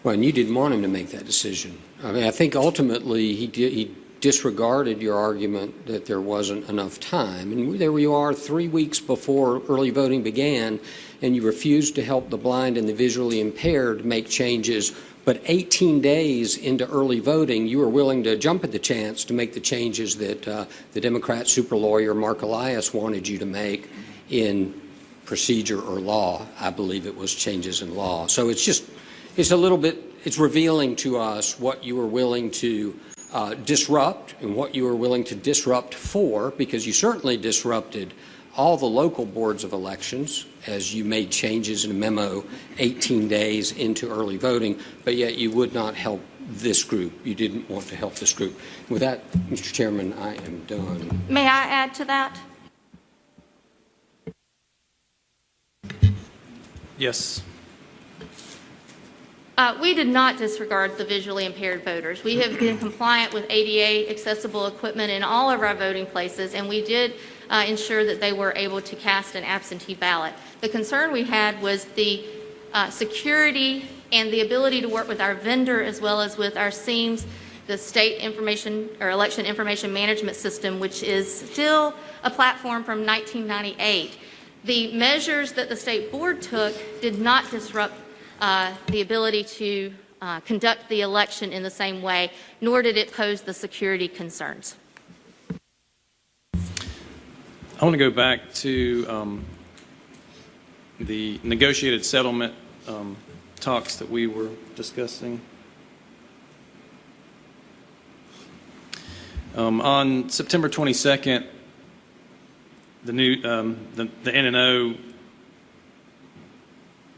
Well, and you didn't want him to make that decision. I mean, I think ultimately he disregarded your argument that there wasn't enough time. And there you are 3 weeks before early voting began, and you refused to help the blind and the visually impaired make changes. But 18 days into early voting, you were willing to jump at the chance to make the changes that the Democrat super lawyer Mark Elias wanted you to make in procedure or law. I believe it was changes in law. So it's a little bit, it's revealing to us what you were willing to disrupt and what you were willing to disrupt for, because you certainly disrupted all the local boards of elections as you made changes in a memo 18 days into early voting, but yet you would not help this group. You didn't want to help this group. With that, Mr. Chairman, I am done. May I add to that? Yes. We did not disregard the visually impaired voters. We have been compliant with ADA accessible equipment in all of our voting places, and we did ensure that they were able to cast an absentee ballot. The concern we had was the security and the ability to work with our vendor as well as with our SIEMS, the State Information or Election Information Management System, which is still a platform from 1998. The measures that the state board took did not disrupt the ability to conduct the election in the same way, nor did it pose the security concerns. I want to go back to the negotiated settlement talks that we were discussing. On September 22nd, the NNO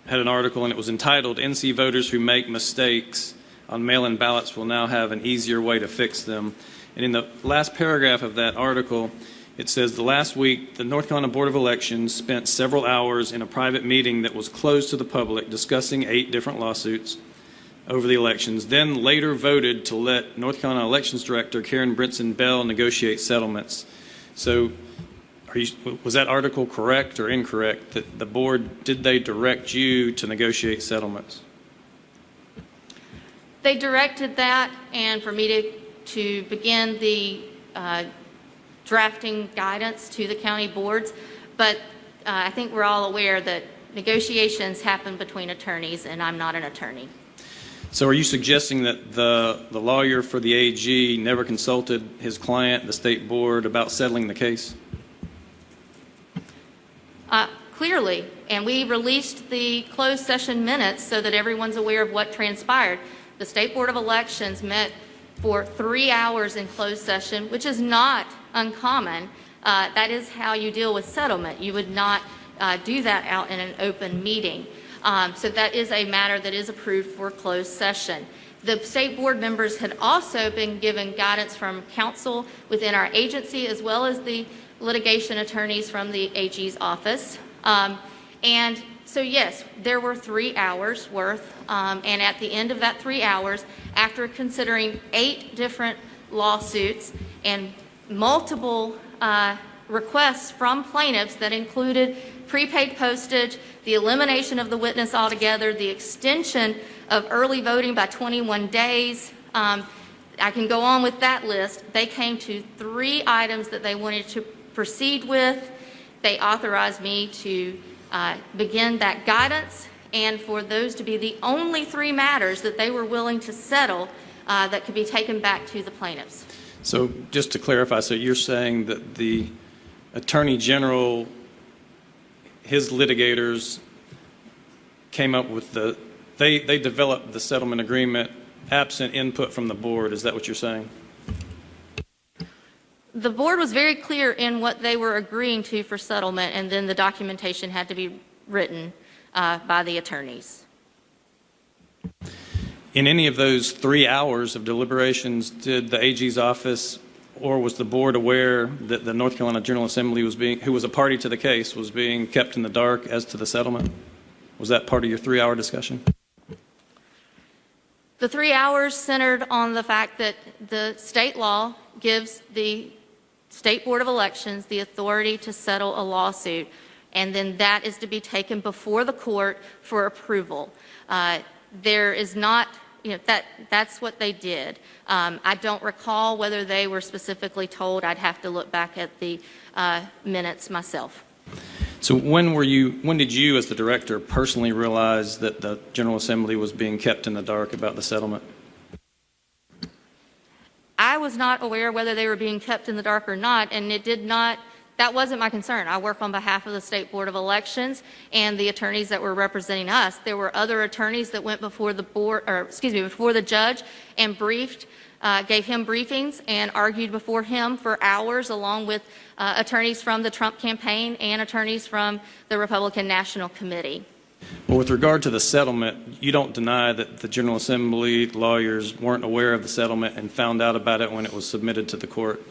had an article, and it was entitled, "NC Voters Who Make Mistakes on Mail-in Ballots Will Now Have an Easier Way to Fix Them." And in the last paragraph of that article, it says, "The last week, the North Carolina Board of Elections spent several hours in a private meeting that was closed to the public discussing 8 different lawsuits over the elections, then later voted to let North Carolina Elections Director Karen Brinson-Bell negotiate settlements." So was that article correct or incorrect, that the board, did they direct you to negotiate settlements? They directed that, and for me to begin the drafting guidance to the county boards, but I think we're all aware that negotiations happen between attorneys, and I'm not an attorney. So are you suggesting that the lawyer for the AG never consulted his client, the state board, about settling the case? Clearly, and we released the closed session minutes so that everyone's aware of what transpired. The State Board of Elections met for 3 hours in closed session, which is not uncommon. That is how you deal with settlement. You would not do that out in an open meeting. So that is a matter that is approved for closed session. The state board members had also been given guidance from counsel within our agency, as well as the litigation attorneys from the AG's office. And so yes, there were 3 hours worth, and at the end of that 3 hours, after considering 8 different lawsuits and multiple requests from plaintiffs that included prepaid postage, the elimination of the witness altogether, the extension of early voting by 21 days, I can go on with that list. They came to 3 items that they wanted to proceed with. They authorized me to begin that guidance, and for those to be the only 3 matters that they were willing to settle that could be taken back to the plaintiffs. So just to clarify, so you're saying that the Attorney General, his litigators came up with they developed the settlement agreement absent input from the board. Is that what you're saying? The board was very clear in what they were agreeing to for settlement, and then the documentation had to be written by the attorneys. In any of those 3 hours of deliberations, did the AG's office or was the board aware that the North Carolina General Assembly who was a party to the case, was being kept in the dark as to the settlement? Was that part of your 3-hour discussion? The 3 hours centered on the fact that the state law gives the State Board of Elections the authority to settle a lawsuit, and then that is to be taken before the court for approval. There is not, that's what they did. I don't recall whether they were specifically told. I'd have to look back at the minutes myself. So when did you as the director personally realize that the General Assembly was being kept in the dark about the settlement? I was not aware whether they were being kept in the dark or not, and it did not That wasn't my concern. I work on behalf of the State Board of Elections and the attorneys that were representing us. There were other attorneys that went before the board, or excuse me, before the judge and briefed, gave him briefings and argued before him for hours, along with attorneys from the Trump campaign and attorneys from the Republican National Committee. Well, with regard to the settlement, you don't deny that the General Assembly lawyers weren't aware of the settlement and found out about it when it was submitted to the court?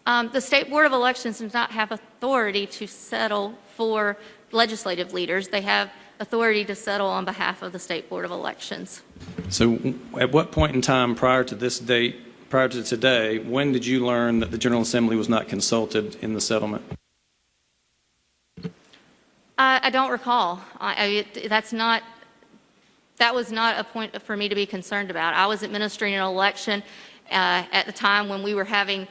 The State Board of Elections does not have authority to settle for legislative leaders. They have authority to settle on behalf of the State Board of Elections. So at what point in time prior to this date, prior to today, when did you learn that the General Assembly was not consulted in the settlement? I don't recall. That was not a point for me to be concerned about. I was administering an election at the time when we were having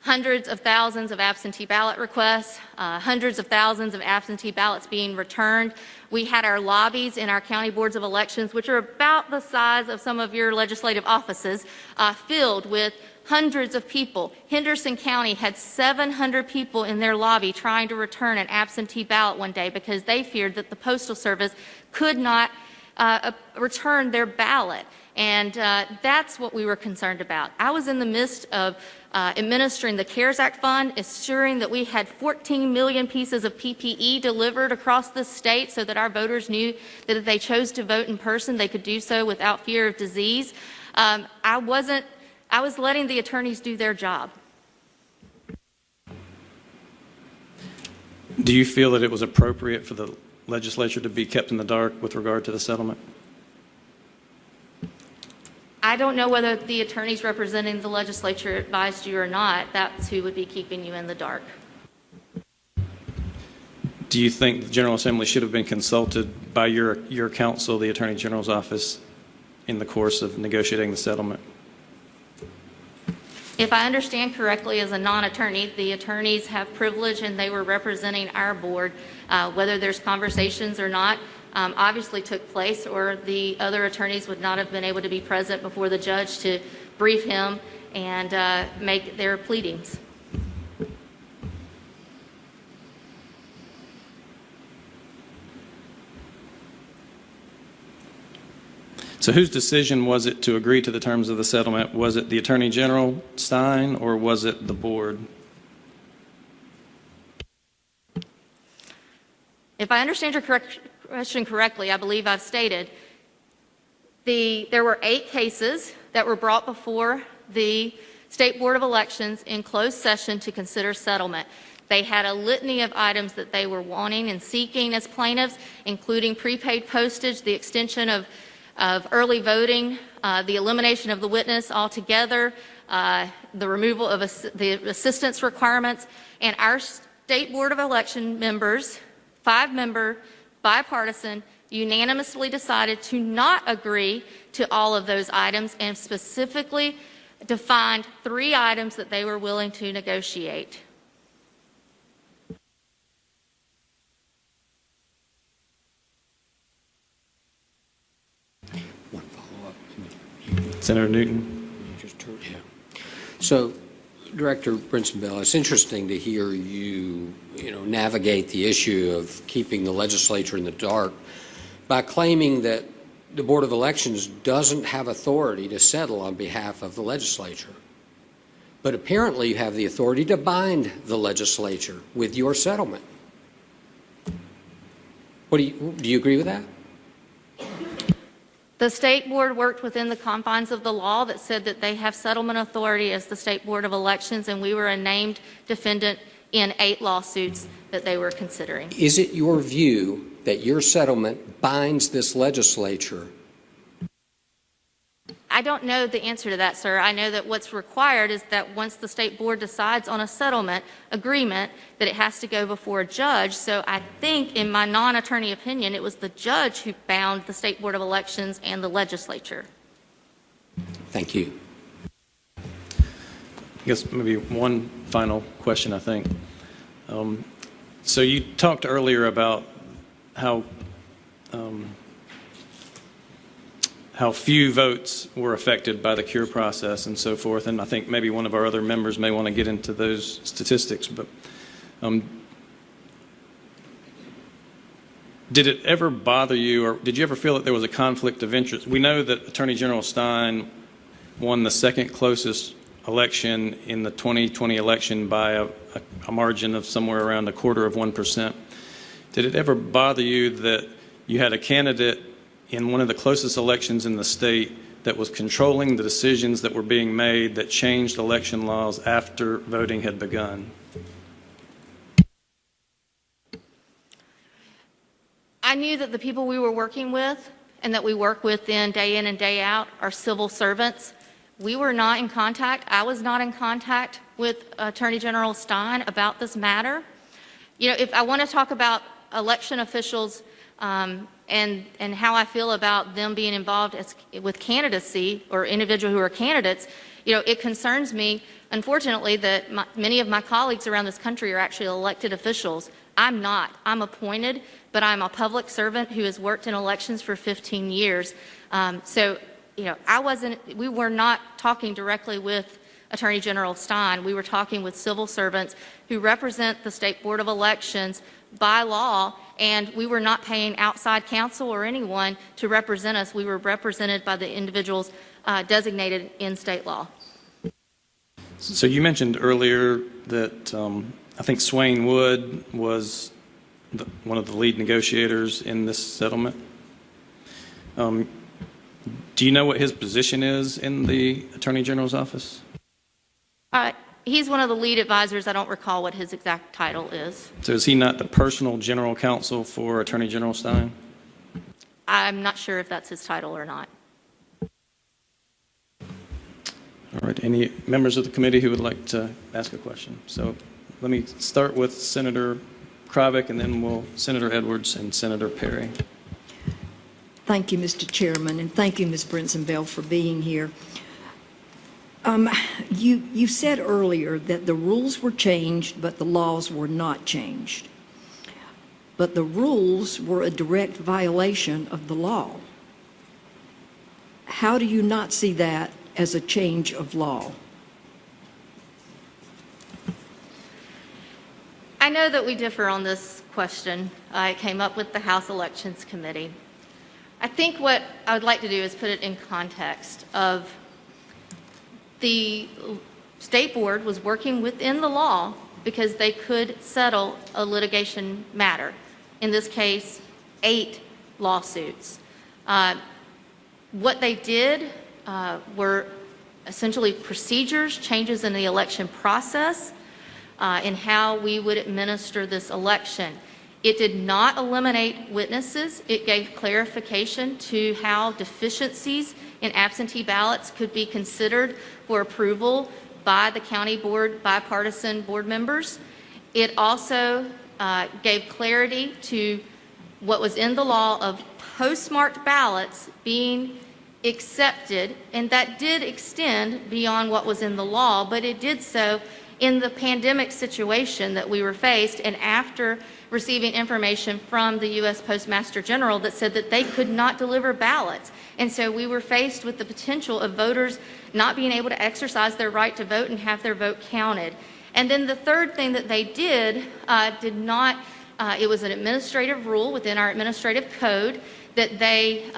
hundreds of thousands of absentee ballot requests, hundreds of thousands of absentee ballots being returned. We had our lobbies in our county boards of elections, which are about the size of some of your legislative offices, filled with hundreds of people. Henderson County had 700 people in their lobby trying to return an absentee ballot one day because they feared that the Postal Service could not return their ballot. And that's what we were concerned about. I was in the midst of administering the CARES Act fund, assuring that we had 14 million pieces of PPE delivered across the state so that our voters knew that if they chose to vote in person, they could do so without fear of disease. I was letting the attorneys do their job. Do you feel that it was appropriate for the legislature to be kept in the dark with regard to the settlement? I don't know whether the attorneys representing the legislature advised you or not. That's who would be keeping you in the dark. Do you think the General Assembly should have been consulted by your counsel, the Attorney General's office, in the course of negotiating the settlement? If I understand correctly, as a non-attorney, the attorneys have privilege and they were representing our board. Whether there's conversations or not obviously took place, or the other attorneys would not have been able to be present before the judge to brief him and make their pleadings. So whose decision was it to agree to the terms of the settlement? Was it the Attorney General, Stein, or was it the board? If I understand your question correctly, I believe I've stated there were 8 cases that were brought before the State Board of Elections in closed session to consider settlement. They had a litany of items that they were wanting and seeking as plaintiffs, including prepaid postage, the extension of early voting, the elimination of the witness altogether, the removal of the assistance requirements, and our State Board of Election members, 5-member, bipartisan, unanimously decided to not agree to all of those items and specifically defined 3 items that they were willing to negotiate. One follow-up. Senator Newton? So, Director Brinson-Bill, it's interesting to hear you navigate the issue of keeping the legislature in the dark by claiming that the Board of Elections doesn't have authority to settle on behalf of the legislature. But apparently you have the authority to bind the legislature with your settlement. Do you agree with that? The State Board worked within the confines of the law that said that they have settlement authority as the State Board of Elections, and we were a named defendant in 8 lawsuits that they were considering. Is it your view that your settlement binds this legislature? I don't know the answer to that, sir. I know that what's required is that once the State Board decides on a settlement agreement, that it has to go before a judge. So I think, in my non-attorney opinion, it was the judge who bound the State Board of Elections and the legislature. Thank you. I guess maybe one final question, I think. So you talked how few votes were affected by the cure process and so forth. And I think maybe one of our other members may want to get into those statistics. But did it ever bother you, or did you ever feel that there was a conflict of interest? We know that Attorney General Stein won the second closest election in the 2020 election by a margin of somewhere around 0.25%. Did it ever bother you that you had a candidate in one of the closest elections in the state that was controlling the decisions that were being made that changed election laws after voting had begun? I knew that the people we were working with and that we work with in and day out are civil servants. We were not in contact. I was not in contact with Attorney General Stein about this matter. You know, if I want to talk about election officials and how I feel about them being involved with candidacy or individuals who are candidates, you know, it concerns me, unfortunately, that many of my colleagues around this country are actually elected officials. I'm not. I'm appointed, but I'm a public servant who has worked in elections for 15 years. So, you know, we were not talking directly with Attorney General Stein. We were talking with civil servants who represent the State Board of Elections by law, and we were not paying outside counsel or anyone to represent us. We were represented by the individuals designated in state law. So you mentioned earlier that I think Swain Wood was one of the lead negotiators in this settlement. Do you know what his position is in the Attorney General's office? He's one of the lead advisors. I don't recall what his exact title is. So is he not the personal general counsel for Attorney General Stein? I'm not sure if that's his title or not. All right. Any members of the committee who would like to ask a question? So let me start with Senator Kravick, and then we'll Senator Edwards and Senator Perry. Thank you, Mr. Chairman, and thank you, Ms. Brinson-Bell, for being here. You said earlier that the rules were changed, but the laws were not changed. But the rules were a direct violation of the law. How do you not see that as a change of law? I know that we differ on this question. It came up with the House Elections Committee. I think what I would like to do is put it in context of the State Board was working within the law because they could settle a litigation matter. In this case, 8 lawsuits. What they did were essentially procedures, changes in the election process, in how we would administer this election. It did not eliminate witnesses. It gave clarification to how deficiencies in absentee ballots could be considered for approval by the county board bipartisan board members. It also gave clarity to what was in the law of postmarked ballots being accepted, and that did extend beyond what was in the law, but it did so in the pandemic situation that we were faced, and after receiving information from the U.S. Postmaster General that said that they could not deliver ballots. And so we were faced with the potential of voters not being able to exercise their right to vote and have their vote counted. And then the third thing that they did it was an administrative rule within our administrative code that they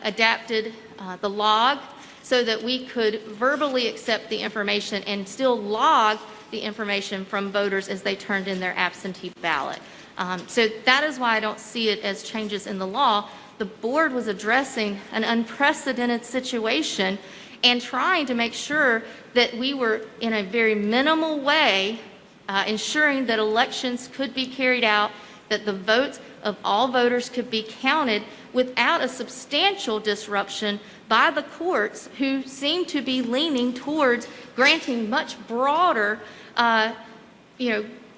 adapted the log so that we could verbally accept the information and still log the information from voters as they turned in their absentee ballot. So that is why I don't see it as changes in the law. The board was addressing an unprecedented situation and trying to make sure that we were in a very minimal way ensuring that elections could be carried out, that the votes of all voters could be counted without a substantial disruption by the courts, who seem to be leaning towards granting much broader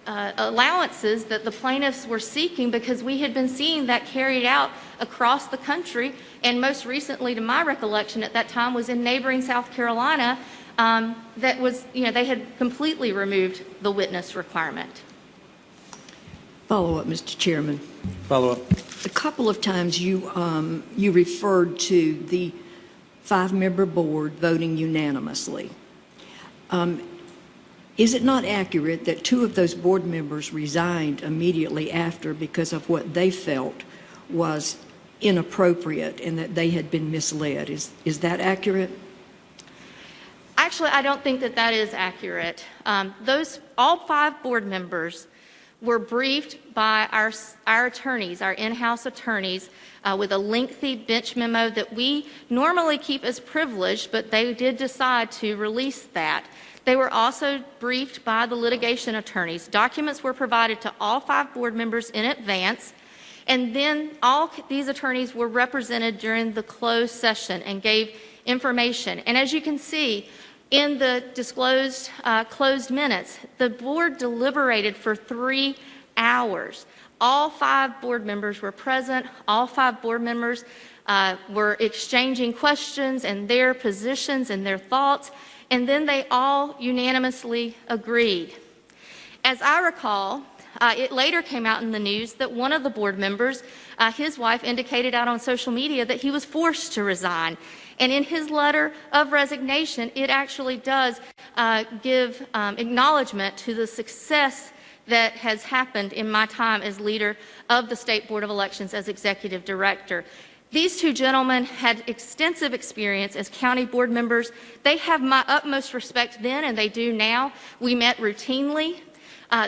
allowances that the plaintiffs were seeking, because we had been seeing that carried out across the country, and most recently, to my recollection at that time, was in neighboring South Carolina. That was, they had completely removed the witness requirement. Follow up, Mr. Chairman. Follow up. A couple of times you referred to the 5-member board voting unanimously. Is it not accurate that 2 of those board members resigned immediately after because of what they felt was inappropriate and that they had been misled? Is that accurate? Actually, I don't think that that is accurate. All 5 board members were briefed by our attorneys, our in-house attorneys, with a lengthy bench memo that we normally keep as privileged, but they did decide to release that. They were also briefed by the litigation attorneys. Documents were provided to all 5 board members in advance, and then all these attorneys were represented during the closed session and gave information. And as you can see, in the disclosed closed minutes, the board deliberated for 3 hours. All 5 board members were present. All 5 board members were exchanging questions and their positions and their thoughts, and then they all unanimously agreed. As I recall, it later came out in the news that one of the board members, his wife indicated out on social media that he was forced to resign. And in his letter of resignation, it actually does give acknowledgement to the success that has happened in my time as leader of the State Board of Elections as executive director. These 2 gentlemen had extensive experience as county board members. They have my utmost respect then, and they do now. We met routinely.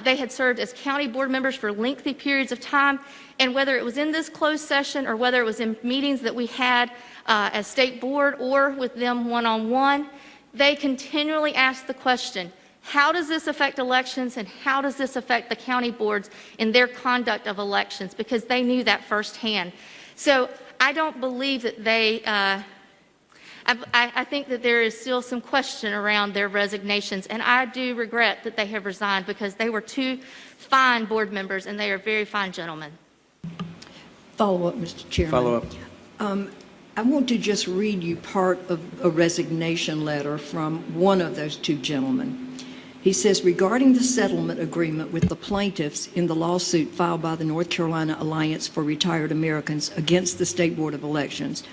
They had served as county board members for lengthy periods of time, and whether it was in this closed session or whether it was in meetings that we had as state board or with them one-on-one, they continually asked the question, how does this affect elections and how does this affect the county boards in their conduct of elections? Because they knew that firsthand. So I don't believe that they, I think that there is still some question around their resignations, and I do regret that they have resigned because they were 2 fine board members and they are very fine gentlemen. Follow up, Mr. Chairman. Follow up. I want to just read you part of a resignation letter from one of those 2 gentlemen. He says, regarding the settlement agreement with the plaintiffs in the lawsuit filed by the North Carolina Alliance for Retired Americans against the State Board of Elections,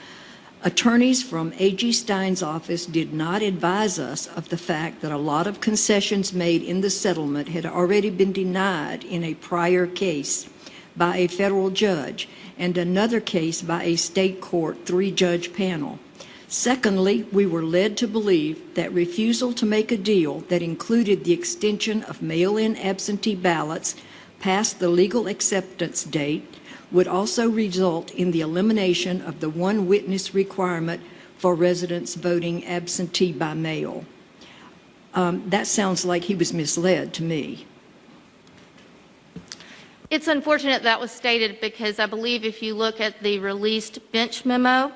attorneys from A.G. Stein's office did not advise us of the fact that a lot of concessions made in the settlement had already been denied in a prior case by a federal judge and another case by a state court 3-judge panel. Secondly, we were led to believe that refusal to make a deal that included the extension of mail-in absentee ballots past the legal acceptance date would also result in the elimination of the 1 witness requirement for residents voting absentee by mail. That sounds like he was misled to me. It's unfortunate that was stated because I believe if you look at the released bench memo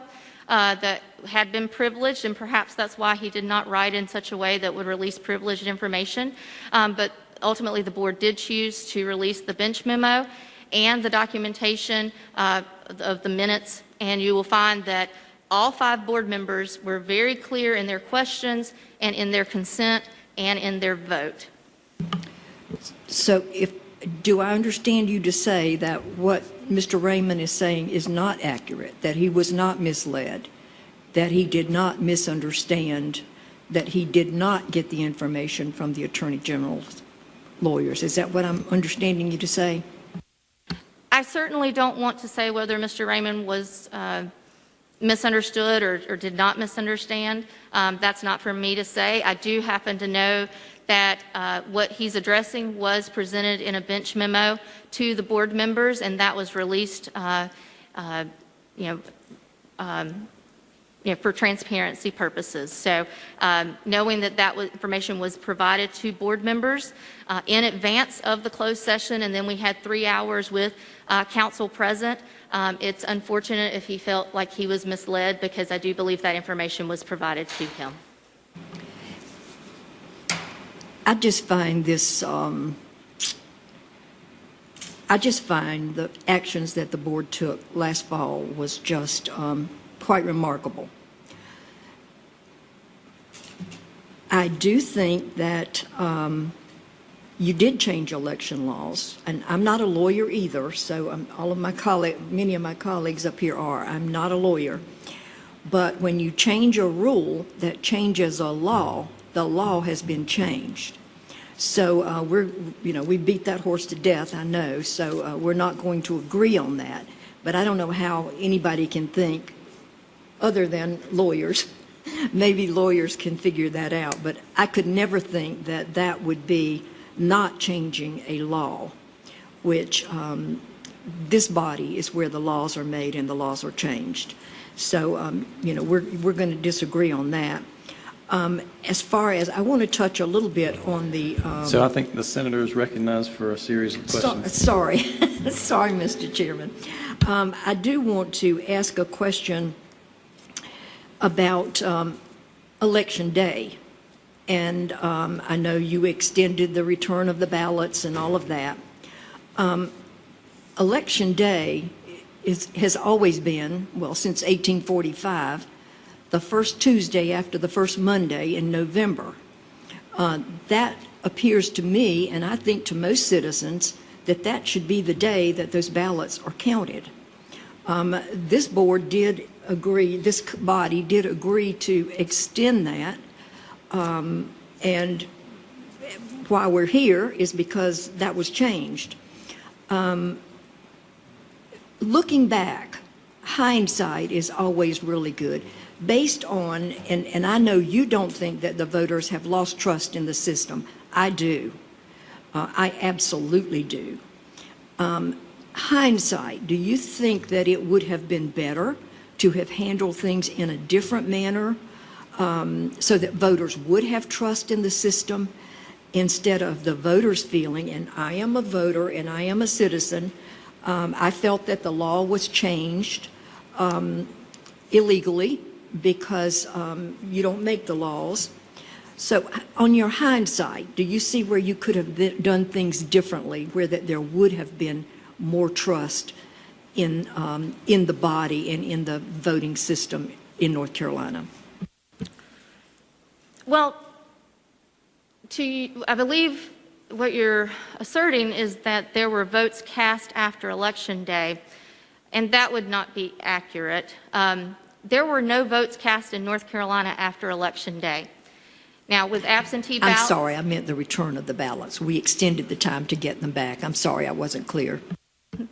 that had been privileged, and perhaps that's why he did not write in such a way that would release privileged information, but ultimately the board did choose to release the bench memo and the documentation of the minutes, and you will find that all 5 board members were very clear in their questions and in their consent and in their vote. So do I understand you to say that what Mr. Raymond is saying is not accurate, that he was not misled, that he did not misunderstand, that he did not get the information from the Attorney General's lawyers? Is that what I'm understanding you to say? I certainly don't want to say whether Mr. Raymond was misunderstood or did not misunderstand. That's not for me to say. I do happen to know that what he's addressing was presented in a bench memo to the board members, and that was released for transparency purposes. So knowing that that information was provided to board members in advance of the closed session, and then we had 3 hours with council present, it's unfortunate if he felt like he was misled, because I do believe that information was provided to him. I just find this, I just find the actions that the board took last fall was just quite remarkable. I do think that you did change election laws, and I'm not a lawyer either, so all of my colleagues, many of my colleagues up here are. I'm not a lawyer. But when you change a rule that changes a law, the law has been changed. So we beat that horse to death, I know, so we're not going to agree on that. But I don't know how anybody can think, other than lawyers, maybe lawyers can figure that out, but I could never think that that would be not changing a law, which this body is where the laws are made and the laws are changed. So, we're going to disagree on that. As far as, I want to touch a little bit on the... So I think the senator is recognized for a series of questions. Sorry, Mr. Chairman. I do want to ask a question about Election Day. And I know you extended the return of the ballots and all of that. Election Day has always been, well, since 1845, the first Tuesday after the first Monday in November. That appears to me, and I think to most citizens, that that should be the day that those ballots are counted. This board did agree, this body did agree to extend that, and why we're here is because that was changed. Looking back, hindsight is always really good. Based on, and I know you don't think that the voters have lost trust in the system. I do. I absolutely do. Hindsight, do you think that it would have been better to have handled things in a different manner so that voters would have trust in the system instead of the voters feeling, and I am a voter and I am a citizen, I felt that the law was changed illegally because you don't make the laws. So on your hindsight, do you see where you could have done things differently, where that there would have been more trust in the body and in the voting system in North Carolina? Well, I believe what you're asserting is that there were votes cast after Election Day, and that would not be accurate. There were no votes cast in North Carolina after Election Day. Now, with absentee ballots... I'm sorry, I meant the return of the ballots. We extended the time to get them back. I'm sorry, I wasn't clear.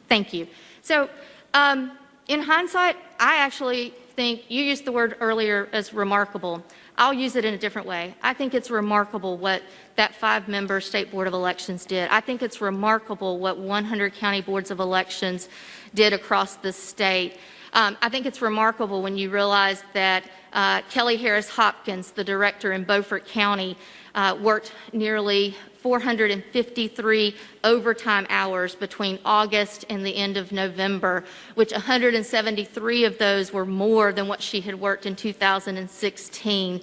Thank you. So, in hindsight, I actually think, you used the word earlier as remarkable. I'll use it in a different way. I think it's remarkable what that 5-member State Board of Elections did. I think it's remarkable what 100 county boards of elections did across the state. I think it's remarkable when you realize that Kelly Harris Hopkins, the director in Beaufort County, worked nearly 453 overtime hours between August and the end of November, which 173 of those were more than what she had worked in 2016.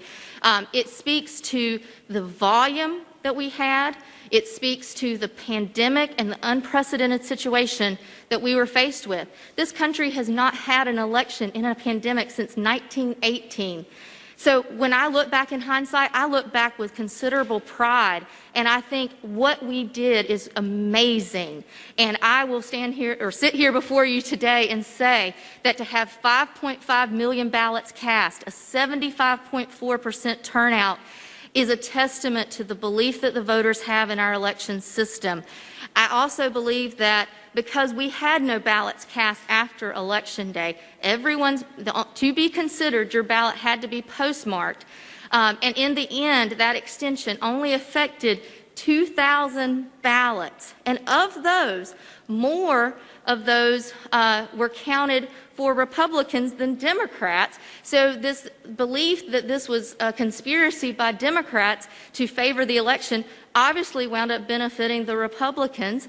It speaks to the volume that we had. It speaks to the pandemic and the unprecedented situation that we were faced with. This country has not had an election in a pandemic since 1918. So when I look back in hindsight, I look back with considerable pride, and I think what we did is amazing. And I will stand here or sit here before you today and say that to have 5.5 million ballots cast, a 75.4% turnout, is a testament to the belief that the voters have in our election system. I also believe that because we had no ballots cast after Election Day, to be considered, your ballot had to be postmarked. And in the end, that extension only affected 2,000 ballots. And of those, more of those were counted for Republicans than Democrats. So this belief that this was a conspiracy by Democrats to favor the election obviously wound up benefiting the Republicans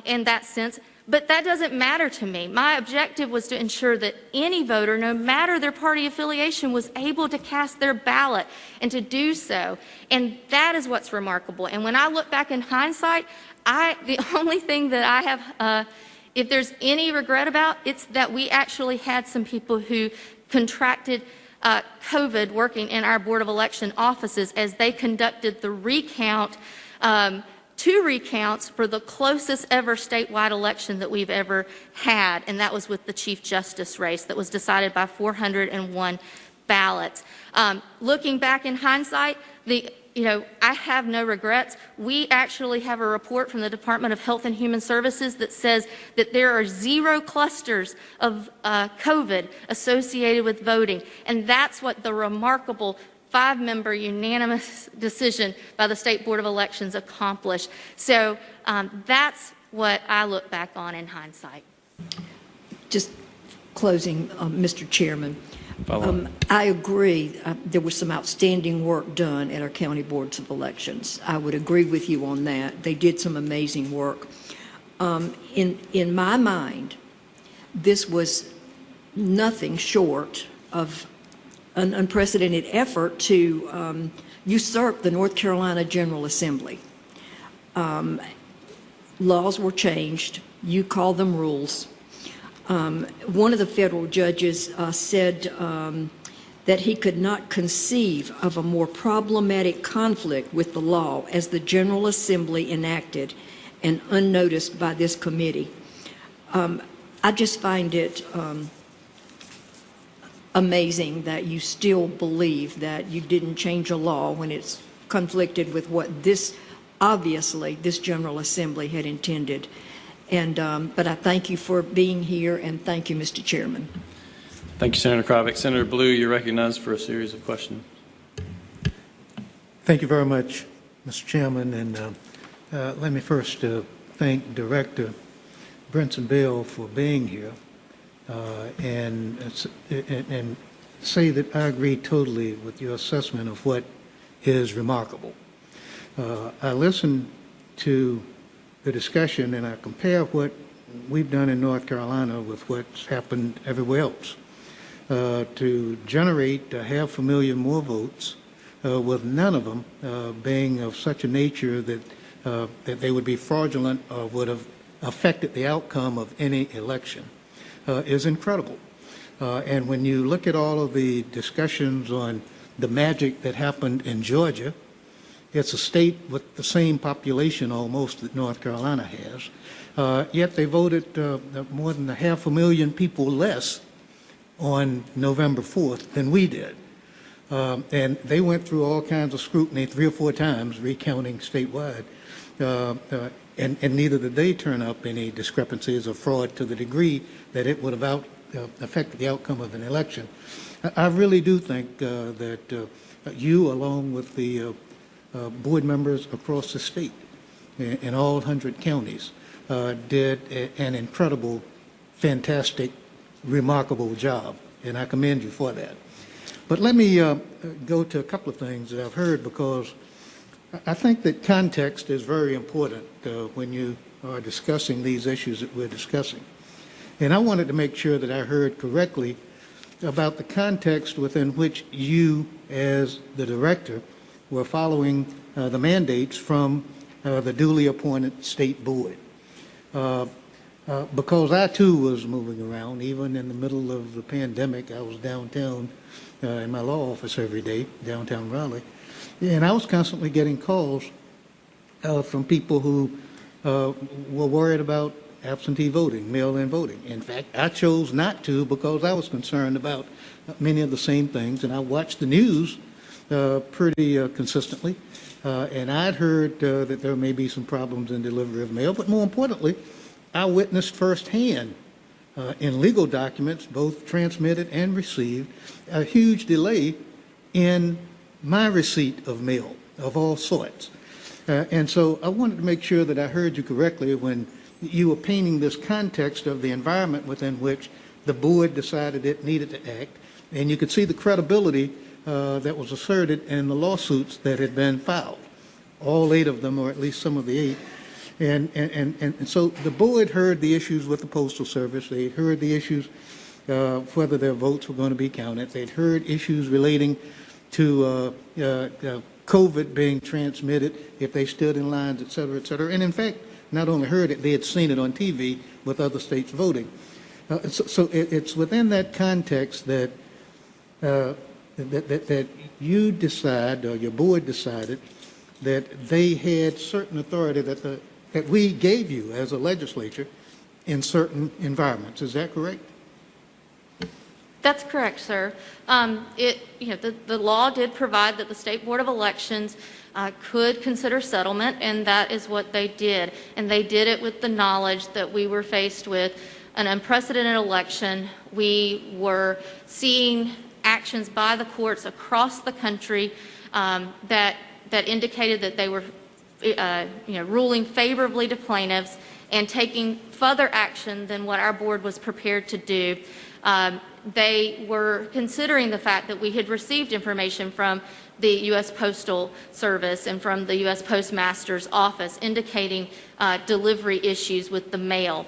in that sense. But that doesn't matter to me. My objective was to ensure that any voter, no matter their party affiliation, was able to cast their ballot and to do so. And that is what's remarkable. And when I look back in hindsight, the only thing that I have, if there's any regret about, it's that we actually had some people who contracted COVID working in our Board of Election offices as they conducted the recount 2 recounts for the closest ever statewide election that we've ever had, and that was with the Chief Justice race that was decided by 401 ballots. Looking back in hindsight, I have no regrets. We actually have a report from the Department of Health and Human Services that says that there are 0 clusters of COVID associated with voting, and that's what the remarkable 5-member unanimous decision by the State Board of Elections accomplished. So that's what I look back on in hindsight. Just closing, Mr. Chairman. I agree. There was some outstanding work done at our county boards of elections. I would agree with you on that. They did some amazing work. In my mind, this was nothing short of an unprecedented effort to usurp the North Carolina General Assembly. Laws were changed. You call them rules. One of the federal judges said that he could not conceive of a more problematic conflict with the law as the General Assembly enacted and unnoticed by this committee. I just find it amazing that you still believe that you didn't change a law when it's conflicted with what obviously this General Assembly had intended. But I thank you for being here, and thank you, Mr. Chairman. Thank you, Senator Krovic. Senator Blue, you're recognized for a series of questions. Thank you very much, Mr. Chairman. And let me first thank Director Brinson-Bill for being here and say that I agree totally with your assessment of what is remarkable. I listened to the discussion, and I compare what we've done in North Carolina with what's happened everywhere else. To generate 500,000 more votes, with none of them being of such a nature that they would be fraudulent or would have affected the outcome of any election, is incredible. And when you look at all of the discussions on the magic that happened in Georgia, it's a state with the same population almost that North Carolina has, yet they voted more than 500,000 people less on November 4th than we did. And they went through all kinds of scrutiny 3 or 4 times, recounting statewide, and neither did they turn up any discrepancies or fraud to the degree that it would have affected the outcome of an election. I really do think that you, along with the board members across the state in all 100 counties, did an incredible, fantastic, remarkable job, and I commend you for that. But let me go to a couple of things that I've heard, because I think that context is very important when you are discussing these issues that we're discussing. And I wanted to make sure that I heard correctly about the context within which you, as the director, were following the mandates from the duly appointed state board. Because I too was moving around, even in the middle of the pandemic. I was downtown in my law office every day, downtown Raleigh, and I was constantly getting calls from people who were worried about absentee voting, mail-in voting. In fact, I chose not to because I was concerned about many of the same things, and I watched the news pretty consistently, and I'd heard that there may be some problems in delivery of mail, but more importantly, I witnessed firsthand in legal documents, both transmitted and received, a huge delay in my receipt of mail of all sorts. And so I wanted to make sure that I heard you correctly when you were painting this context of the environment within which the board decided it needed to act, and you could see the credibility that was asserted in the lawsuits that had been filed, all 8 of them, or at least some of the 8. And so the board heard the issues with the Postal Service. They heard the issues whether their votes were going to be counted. They'd heard issues relating to COVID being transmitted if they stood in lines, et cetera, et cetera. And in fact, not only heard it, they had seen it on TV with other states voting. So it's within that context that that you decide, or your board decided, that they had certain authority that we gave you as a legislature in certain environments. Is that correct? That's correct, sir. The law did provide that the State Board of Elections could consider settlement, and that is what they did. And they did it with the knowledge that we were faced with an unprecedented election. We were seeing actions by the courts across the country that indicated that they were ruling favorably to plaintiffs and taking further action than what our board was prepared to do. They were considering the fact that we had received information from the U.S. Postal Service and from the U.S. Postmaster's Office indicating delivery issues with the mail.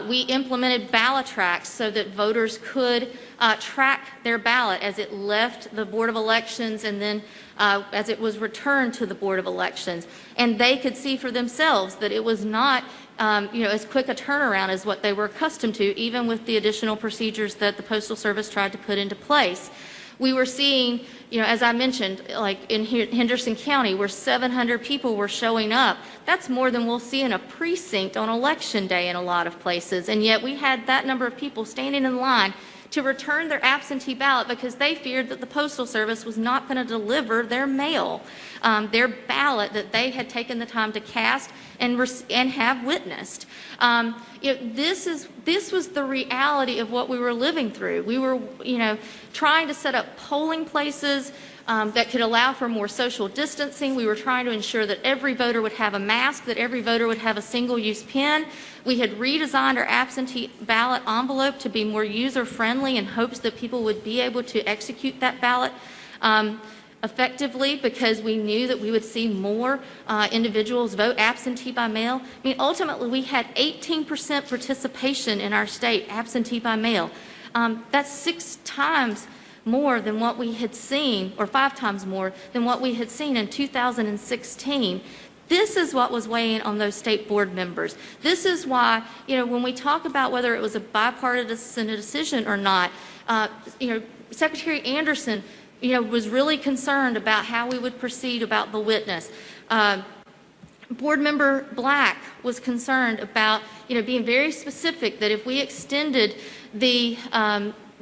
We implemented ballot tracks so that voters could track their ballot as it left the Board of Elections and then as it was returned to the Board of Elections. And they could see for themselves that it was not as quick a turnaround as what they were accustomed to, even with the additional procedures that the Postal Service tried to put into place. We were seeing, as I mentioned, like in Henderson County, where 700 people were showing up. That's more than we'll see in a precinct on Election Day in a lot of places. And yet we had that number of people standing in line to return their absentee ballot because they feared that the Postal Service was not going to deliver their mail, their ballot that they had taken the time to cast and have witnessed. This was the reality of what we were living through. We were, trying to set up polling places that could allow for more social distancing. We were trying to ensure that every voter would have a mask, that every voter would have a single-use pen. We had redesigned our absentee ballot envelope to be more user-friendly in hopes that people would be able to execute that ballot effectively because we knew that we would see more individuals vote absentee by mail. I mean, ultimately, we had 18% participation in our state absentee by mail. That's 6 times more than what we had seen, or 5 times more than what we had seen in 2016. This is what was weighing on those state board members. This is why, when we talk about whether it was a bipartisan decision or not, Secretary Anderson, was really concerned about how we would proceed about the witness. Board Member Black was concerned about, being very specific that if we extended the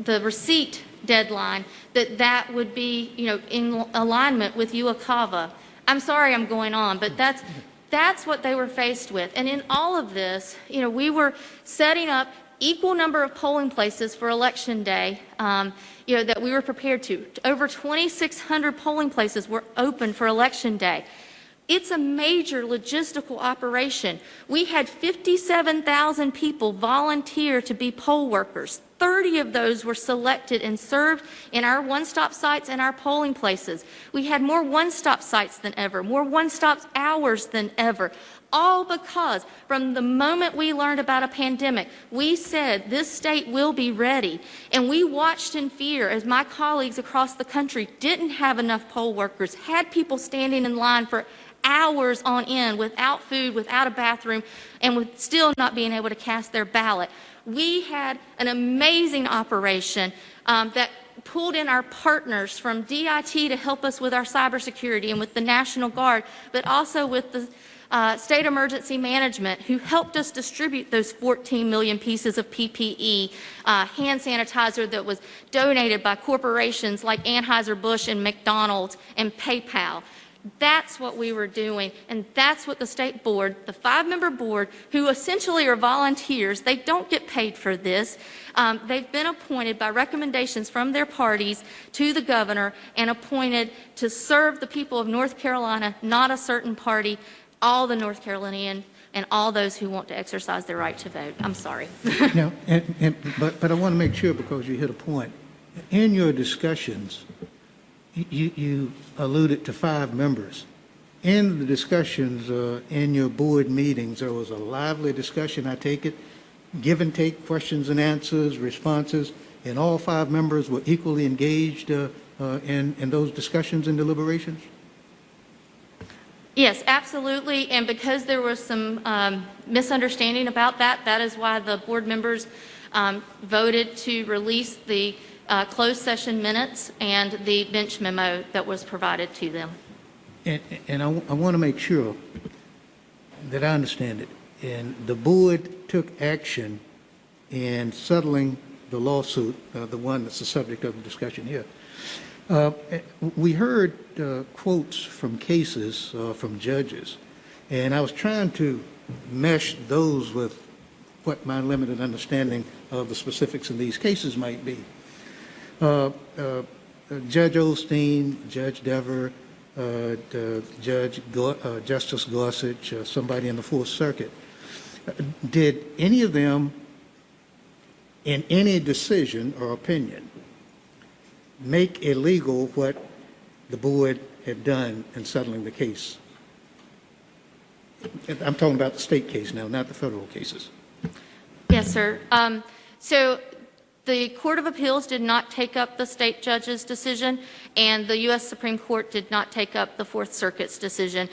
receipt deadline, that would be, in alignment with UACAVA. I'm sorry I'm going on, but that's what they were faced with. And in all of this, we were setting up equal number of polling places for Election Day, that we were prepared to. Over 2,600 polling places were open for Election Day. It's a major logistical operation. We had 57,000 people volunteer to be poll workers. 30 of those were selected and served in our one-stop sites and our polling places. We had more one-stop sites than ever, more one-stop hours than ever, all because from the moment we learned about a pandemic, we said this state will be ready. And we watched in fear as my colleagues across the country didn't have enough poll workers, had people standing in line for hours on end without food, without a bathroom, and with still not being able to cast their ballot. We had an amazing operation that pulled in our partners from DIT to help us with our cybersecurity and with the National Guard, but also with the State Emergency Management, who helped us distribute those 14 million pieces of PPE, hand sanitizer that was donated by corporations like Anheuser-Busch and McDonald's and PayPal. That's what we were doing, and that's what the state board, the 5-member board, who essentially are volunteers, they don't get paid for this. They've been appointed by recommendations from their parties to the governor and appointed to serve the people of North Carolina, not a certain party, all the North Carolinians and all those who want to exercise their right to vote. I'm sorry. Now, but I want to make sure, because you hit a point. In your discussions, you alluded to 5 members. In the discussions, in your board meetings, there was a lively discussion, I take it, give and take, questions and answers, responses, and all 5 members were equally engaged in those discussions and deliberations? Yes, absolutely, and because there was some misunderstanding about that, that is why the board members voted to release the closed session minutes and the bench memo that was provided to them. And I want to make sure that I understand it. And the board took action in settling the lawsuit, the one that's the subject of the discussion here. We heard quotes from cases from judges, and I was trying to mesh those with what my limited understanding of the specifics in these cases might be. Judge Osteen, Judge Dever, Justice Gorsuch, somebody in the Fourth Circuit, did any of them in any decision or opinion make illegal what the board had done in settling the case? I'm talking about the state case now, not the federal cases. Yes, sir. So the Court of Appeals did not take up the state judge's decision, and the U.S. Supreme Court did not take up the Fourth Circuit's decision,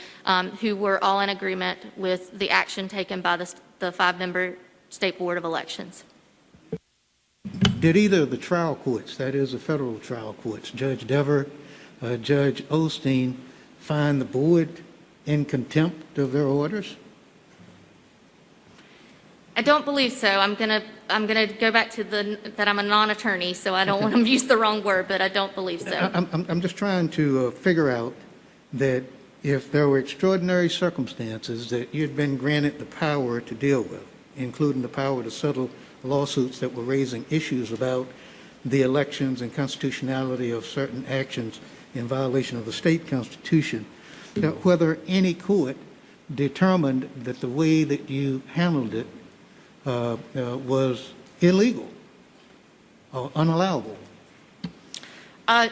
who were all in agreement with the action taken by the 5-member State Board of Elections. Did either of the trial courts, that is the federal trial courts, Judge Dever, Judge Osteen, find the board in contempt of their orders? I don't believe so. I'm gonna go back to that I'm a non-attorney, so I don't want to use the wrong word, but I don't believe so. I'm just trying to figure out that if there were extraordinary circumstances that you'd been granted the power to deal with, including the power to settle lawsuits that were raising issues about the elections and constitutionality of certain actions in violation of the state constitution, whether any court determined that the way that you handled it was illegal or unallowable.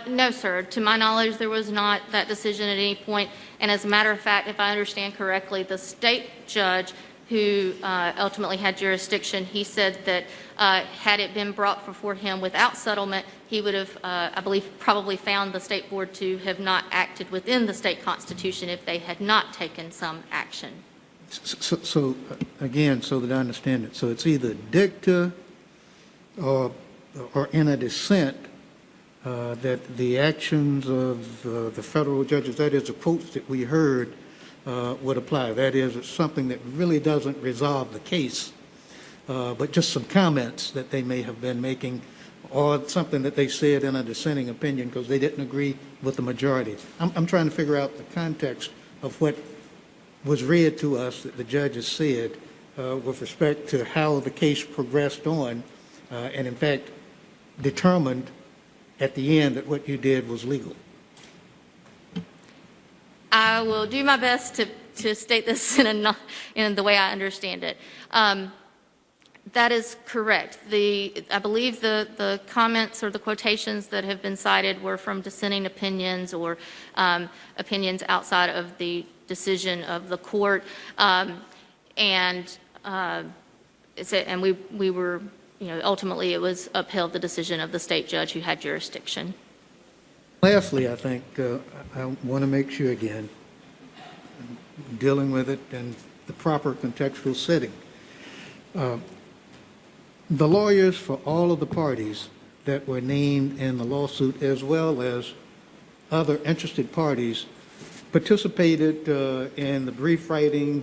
No, sir. To my knowledge, there was not that decision at any point. And as a matter of fact, if I understand correctly, the state judge who ultimately had jurisdiction, he said that had it been brought before him without settlement, he would have, I believe, probably found the state board to have not acted within the state constitution if they had not taken some action. So again, so that I understand it, so it's either dicta or in a dissent that the actions of the federal judges, that is the quotes that we heard, would apply. That is, it's something that really doesn't resolve the case, but just some comments that they may have been making, or something that they said in a dissenting opinion because they didn't agree with the majority. I'm trying to figure out the context of what was read to us that the judges said with respect to how the case progressed on, and in fact determined at the end that what you did was legal. I will do my best to state this in the way I understand it. That is correct. I believe the comments or the quotations that have been cited were from dissenting opinions or opinions outside of the decision of the court, and we were, ultimately it was upheld the decision of the state judge who had jurisdiction. Lastly, I think I want to make sure again, dealing with it in the proper contextual setting. The lawyers for all of the parties that were named in the lawsuit, as well as other interested parties, participated in the brief writing,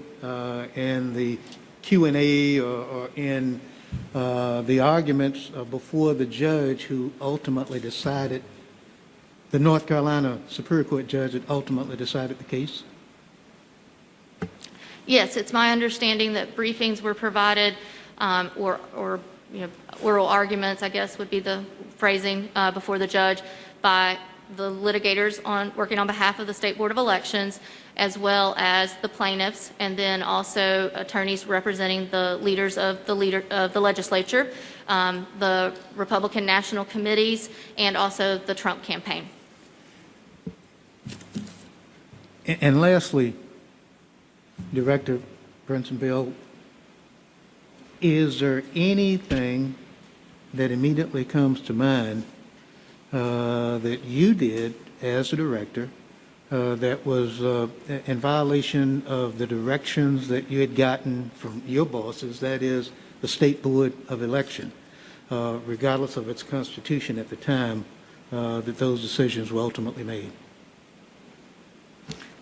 in the Q&A, or in the arguments before the judge who ultimately decided, the North Carolina Superior Court judge that ultimately decided the case? Yes, it's my understanding that briefings were provided, or oral arguments, I guess would be the phrasing, before the judge by the litigators working on behalf of the State Board of Elections, as well as the plaintiffs, and then also attorneys representing the leaders of the legislature, the Republican National Committees, and also the Trump campaign. And lastly, Director Brinson-Bill, is there anything that immediately comes to mind that you did as a director that was in violation of the directions that you had gotten from your bosses, that is the State Board of Election, regardless of its constitution at the time that those decisions were ultimately made?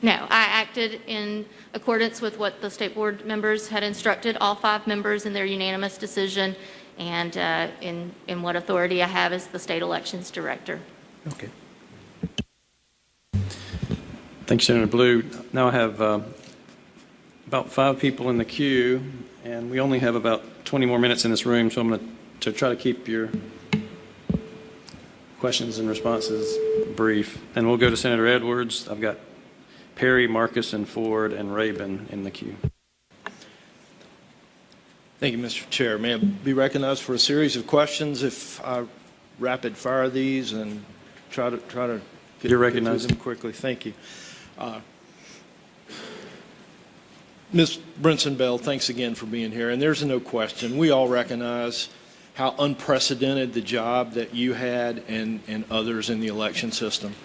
No, I acted in accordance with what the state board members had instructed all 5 members in their unanimous decision, and in what authority I have as the state elections director. Okay. Thank you, Senator Blue. Now I have about 5 people in the queue, and we only have about 20 more minutes in this room, so I'm going to try to keep your questions and responses brief. And we'll go to Senator Edwards. I've got Perry, Marcus, and Ford, and Rabin in the queue. Thank you, Mr. Chair. May I be recognized for a series of questions if I rapid fire these and try to get You're through recognized. them quickly? Thank you. Ms. Brinson-Bell, thanks again for being here. And there's no question, we all recognize how unprecedented the job that you had and others in the election system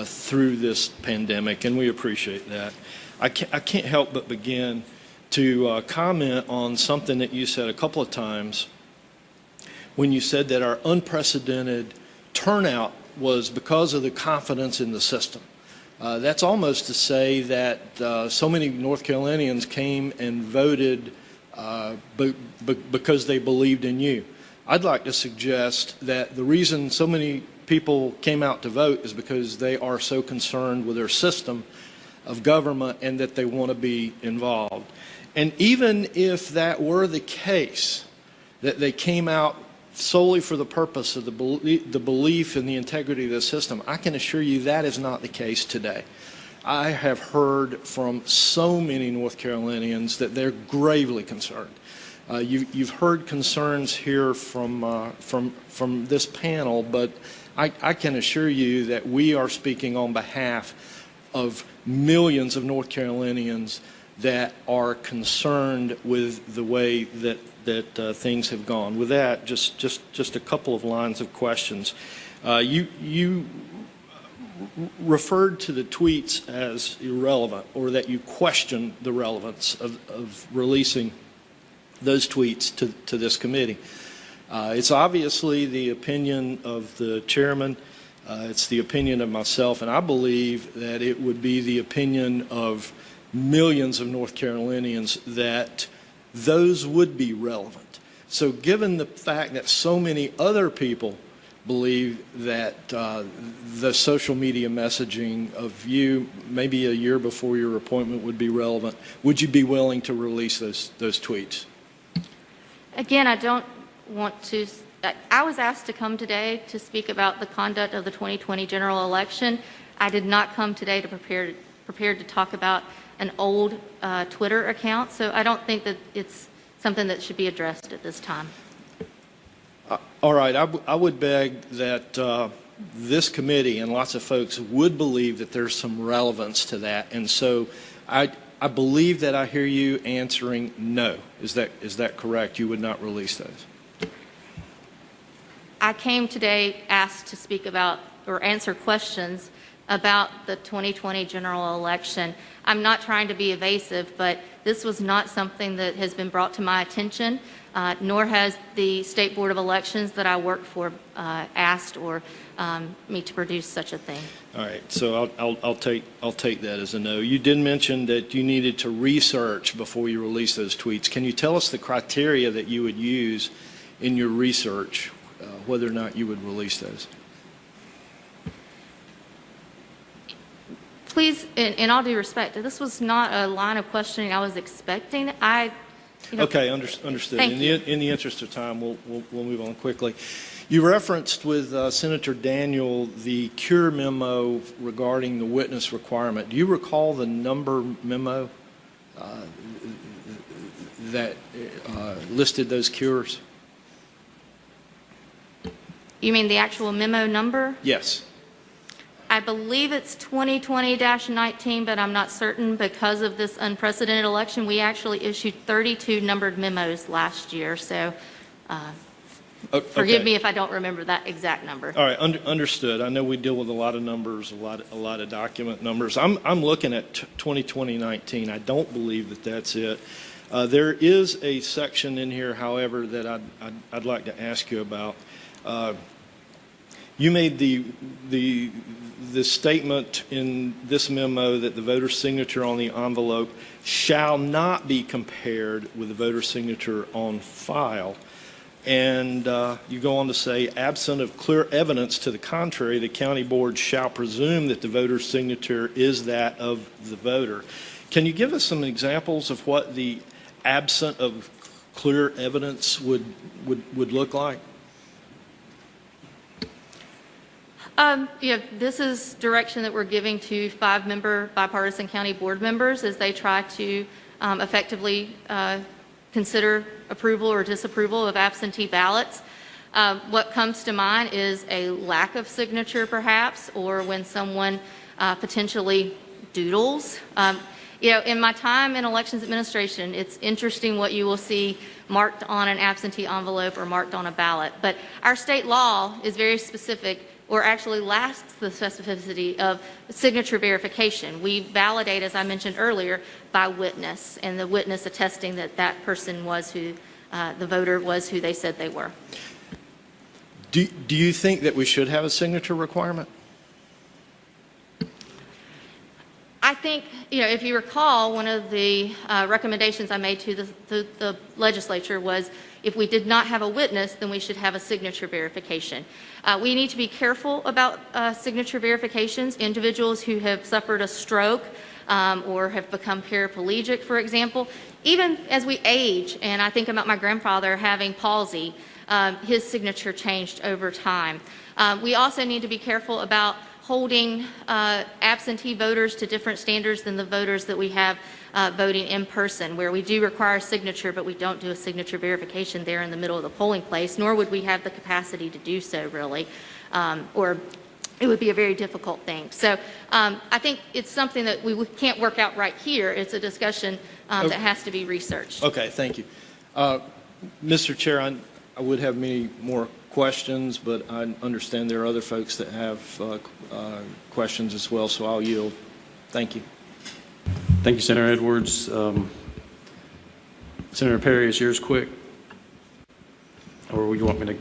through this pandemic, and we appreciate that. I can't help but begin to comment on something that you said a couple of times when you said that our unprecedented turnout was because of the confidence in the system. That's almost to say that so many North Carolinians came and voted because they believed in you. I'd like to suggest that the reason so many people came out to vote is because they are so concerned with their system of government and that they want to be involved. And even if that were the case, that they came out solely for the purpose of the belief in the integrity of the system, I can assure you that is not the case today. I have heard from so many North Carolinians that they're gravely concerned. You've heard concerns here from this panel, but I can assure you that we are speaking on behalf of millions of North Carolinians that are concerned with the way that things have gone. With that, just a couple of lines of questions. You referred to the tweets as irrelevant, or that you questioned the relevance of releasing those tweets to this committee. It's obviously the opinion of the chairman. It's the opinion of myself, and I believe that it would be the opinion of millions of North Carolinians that those would be relevant. So given the fact that so many other people believe that the social media messaging of you maybe a year before your appointment would be relevant, would you be willing to release those tweets? Again, I don't want to. I was asked to come today to speak about the conduct of the 2020 general election. I did not come today to prepared to talk about an old Twitter account, so I don't think that it's something that should be addressed at this time. All right, I would beg that this committee and lots of folks would believe that there's some relevance to that, and so I believe that I hear you answering no. Is that correct? You would not release those? I came today asked to speak about or answer questions about the 2020 general election. I'm not trying to be evasive, but this was not something that has been brought to my attention, nor has the State Board of Elections that I work for asked or me to produce such a thing. All right, so I'll take that as a no. You did mention that you needed to research before you release those tweets. Can you tell us the criteria that you would use in your research, whether or not you would release those? Please, in all due respect, this was not a line of questioning I was expecting. Okay, understood. Thank you. In the interest of time, we'll move on quickly. You referenced with Senator Daniel the cure memo regarding the witness requirement. Do you recall the number memo that listed those cures? You mean the actual memo number? Yes. I believe it's 2020-19, but I'm not certain because of this unprecedented election. We actually issued 32 numbered memos last year, so forgive me if I don't remember that exact number. All right, understood. I know we deal with a lot of numbers, a lot of document numbers. I'm looking at 2020-19. I don't believe that that's it. There is a section in here, however, that I'd like to ask you about. You made the statement in this memo that the voter's signature on the envelope shall not be compared with the voter's signature on file. And you go on to say, absent of clear evidence to the contrary, the county board shall presume that the voter's signature is that of the voter. Can you give us some examples of what the absent of clear evidence would look like? This is direction that we're giving to 5-member bipartisan county board members as they try to effectively consider approval or disapproval of absentee ballots. What comes to mind is a lack of signature, perhaps, or when someone potentially doodles. In my time in elections administration, it's interesting what you will see marked on an absentee envelope or marked on a ballot. But our state law is very specific, or actually lacks the specificity of signature verification. We validate, as I mentioned earlier, by witness, and the witness attesting that that person was who, the voter was who they said they were. Do you think that we should have a signature requirement? I think, if you recall, one of the recommendations I made to the legislature was if we did not have a witness, then we should have a signature verification. We need to be careful about signature verifications. Individuals who have suffered a stroke or have become paraplegic, for example, even as we age, and I think about my grandfather having palsy, his signature changed over time. We also need to be careful about holding absentee voters to different standards than the voters that we have voting in person, where we do require a signature, but we don't do a signature verification there in the middle of the polling place, nor would we have the capacity to do so, really, or it would be a very difficult thing. So I think it's something that we can't work out right here. It's a discussion that has to be researched. Okay, thank you. Mr. Chair, I would have many more questions, but I understand there are other folks that have questions as well, so I'll yield. Thank you. Thank you, Senator Edwards. Senator Perry, is yours quick? Or would you want me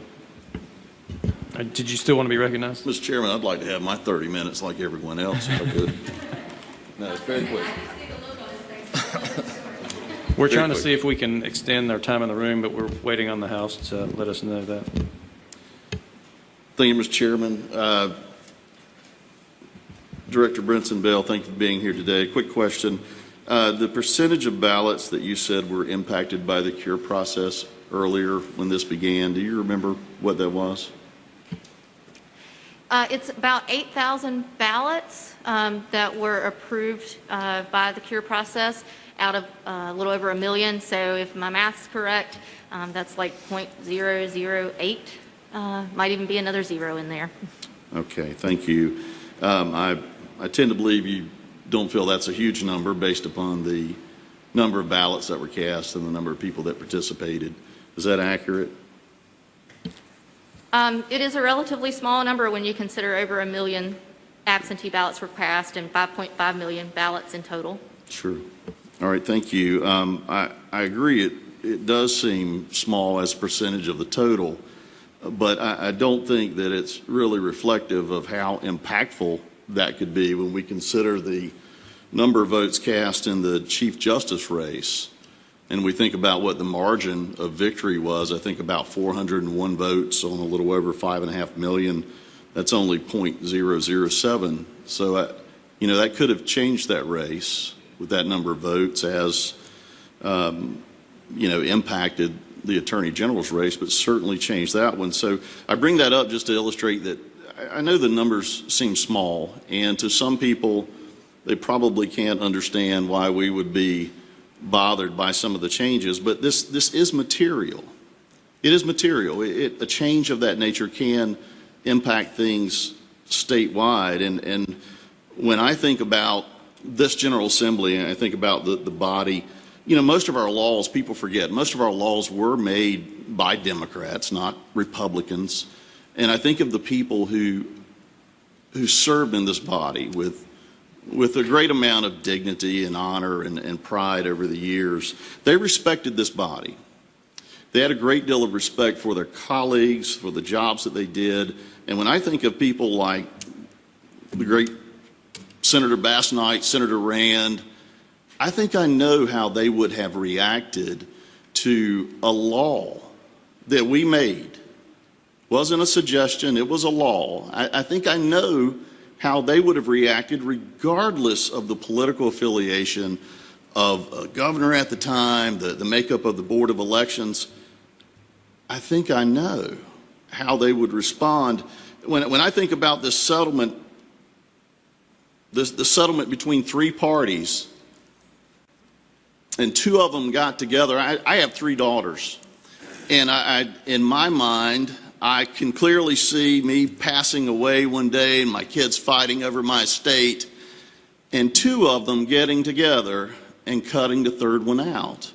to? Did you still want to be recognized? Mr. Chairman, I'd like to have my 30 minutes like everyone else, if I could. No, it's very quick. We're trying to see if we can extend our time in the room, but we're waiting on the House to let us know that. Thank you, Mr. Chairman. Director Brinson-Bell, thank you for being here today. Quick question. The percentage of ballots that you said were impacted by the cure process earlier when this began, do you remember what that was? It's about 8,000 ballots that were approved by the cure process out of a little over 1 million. So if my math's correct, that's like 0.008. Might even be another zero in there. Okay, thank you. I tend to believe you don't feel that's a huge number based upon the number of ballots that were cast and the number of people that participated. Is that accurate? It is a relatively small number when you consider over 1 million absentee ballots were cast and 5.5 million ballots in total. Sure. All right, thank you. I agree it does seem small as a percentage of the total, but I don't think that it's really reflective of how impactful that could be when we consider the number of votes cast in the Chief Justice race. And we think about what the margin of victory was. I think about 401 votes on a little over 5.5 million. That's only 0.007. So, that could have changed that race with that number of votes as, impacted the Attorney General's race, but certainly changed that one. So I bring that up just to illustrate that I know the numbers seem small, and to some people, they probably can't understand why we would be bothered by some of the changes, but this is material. It is material. A change of that nature can impact things statewide, and when I think about this General Assembly and I think about the body, most of our laws, people forget, most of our laws were made by Democrats, not Republicans. And I think of the people who served in this body with a great amount of dignity and honor and pride over the years. They respected this body. They had a great deal of respect for their colleagues, for the jobs that they did. And when I think of people like the great Senator Bass Knight, Senator Rand, I think I know how they would have reacted to a law that we made. It wasn't a suggestion, it was a law. I think I know how they would have reacted regardless of the political affiliation of a governor at the time, the makeup of the Board of Elections. I think I know how they would respond. When I think about this settlement, the settlement between three parties, and two of them got together. I have three daughters, and in my mind, I can clearly see me passing away one day and my kids fighting over my estate, and two of them getting together and cutting the third one out.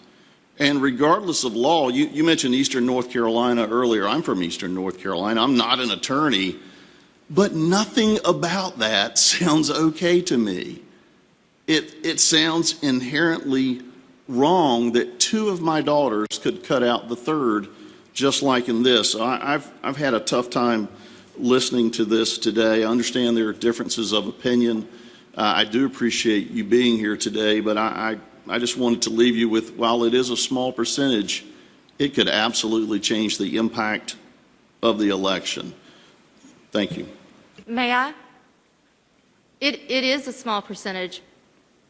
And regardless of law, you mentioned Eastern North Carolina earlier. I'm from Eastern North Carolina. I'm not an attorney, but nothing about that sounds okay to me. It sounds inherently wrong that two of my daughters could cut out the third, just like in this. I've had a tough time listening to this today. I understand there are differences of opinion. I do appreciate you being here today, but I just wanted to leave you with, while it is a small percentage, it could absolutely change the impact of the election. Thank you. May I? It is a small percentage,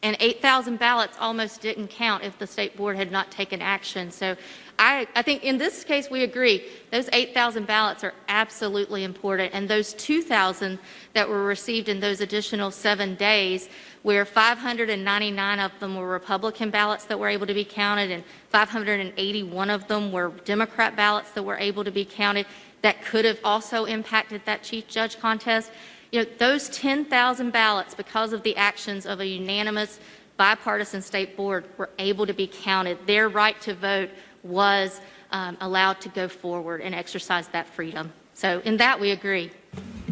and 8,000 ballots almost didn't count if the state board had not taken action. So I think in this case we agree. Those 8,000 ballots are absolutely important, and those 2,000 that were received in those additional 7 days, where 599 of them were Republican ballots that were able to be counted, and 581 of them were Democrat ballots that were able to be counted, that could have also impacted that chief judge contest. You know, those 10,000 ballots, because of the actions of a unanimous bipartisan state board, were able to be counted. Their right to vote was allowed to go forward and exercise that freedom. So in that we agree.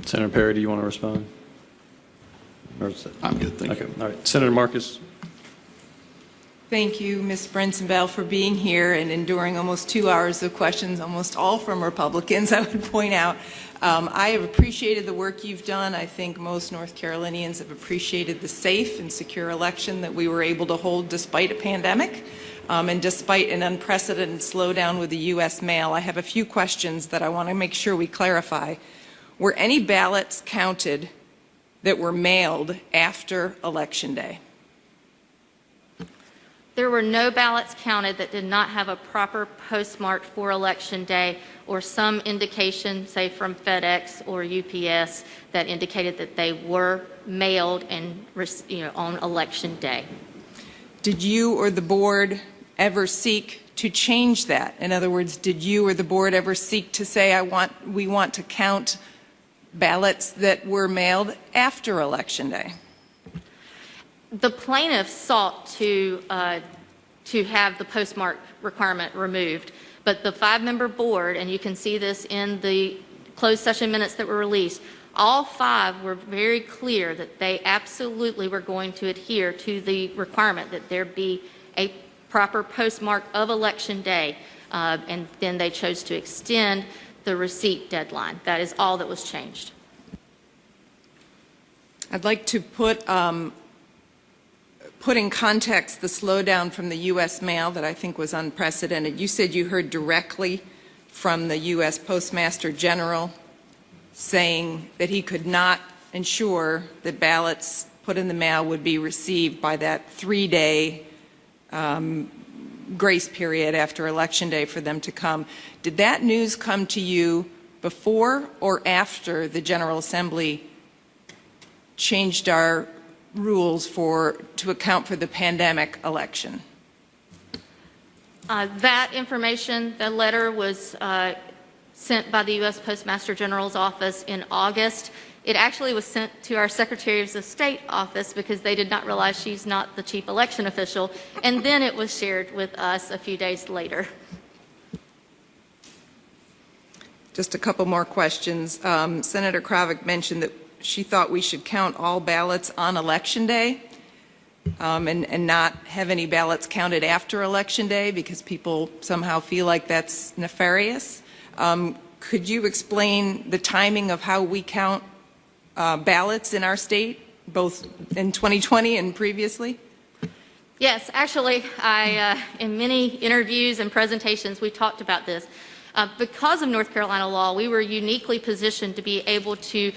Senator Perry, do you want to respond? Or is it? I'm good, thank you. Okay, all right. Senator Marcus. Thank you, Ms. Brinson-Bell, for being here and enduring almost 2 hours of questions, almost all from Republicans, I would point out. I have appreciated the work you've done. I think most North Carolinians have appreciated the safe and secure election that we were able to hold despite a pandemic and despite an unprecedented slowdown with the U.S. mail. I have a few questions that I want to make sure we clarify. Were any ballots counted that were mailed after Election Day? There were no ballots counted that did not have a proper postmark for Election Day or some indication, say from FedEx or UPS, that indicated that they were mailed and, on Election Day. Did you or the board ever seek to change that? In other words, did you or the board ever seek to say, we want to count ballots that were mailed after Election Day? The plaintiffs sought to have the postmark requirement removed, but the 5-member board, and you can see this in the closed session minutes that were released, all 5 were very clear that they absolutely were going to adhere to the requirement that there be a proper postmark of Election Day, and then they chose to extend the receipt deadline. That is all that was changed. I'd like to put in context the slowdown from the U.S. mail that I think was unprecedented. You said you heard directly from the U.S. Postmaster General saying that he could not ensure that ballots put in the mail would be received by that 3-day grace period after Election Day for them to come. Did that news come to you before or after the General Assembly changed our rules to account for the pandemic election? That information, the letter was sent by the U.S. Postmaster General's office in August. It actually was sent to our Secretary of State office because they did not realize she's not the chief election official, and then it was shared with us a few days later. Just a couple more questions. Senator Kravick mentioned that she thought we should count all ballots on Election Day. and not have any ballots counted after Election Day because people somehow feel like that's nefarious. Could you explain the timing of how we count ballots in our state, both in 2020 and previously? Yes, actually, in many interviews and presentations, we talked about this. Because of North Carolina law, we were uniquely positioned to be able to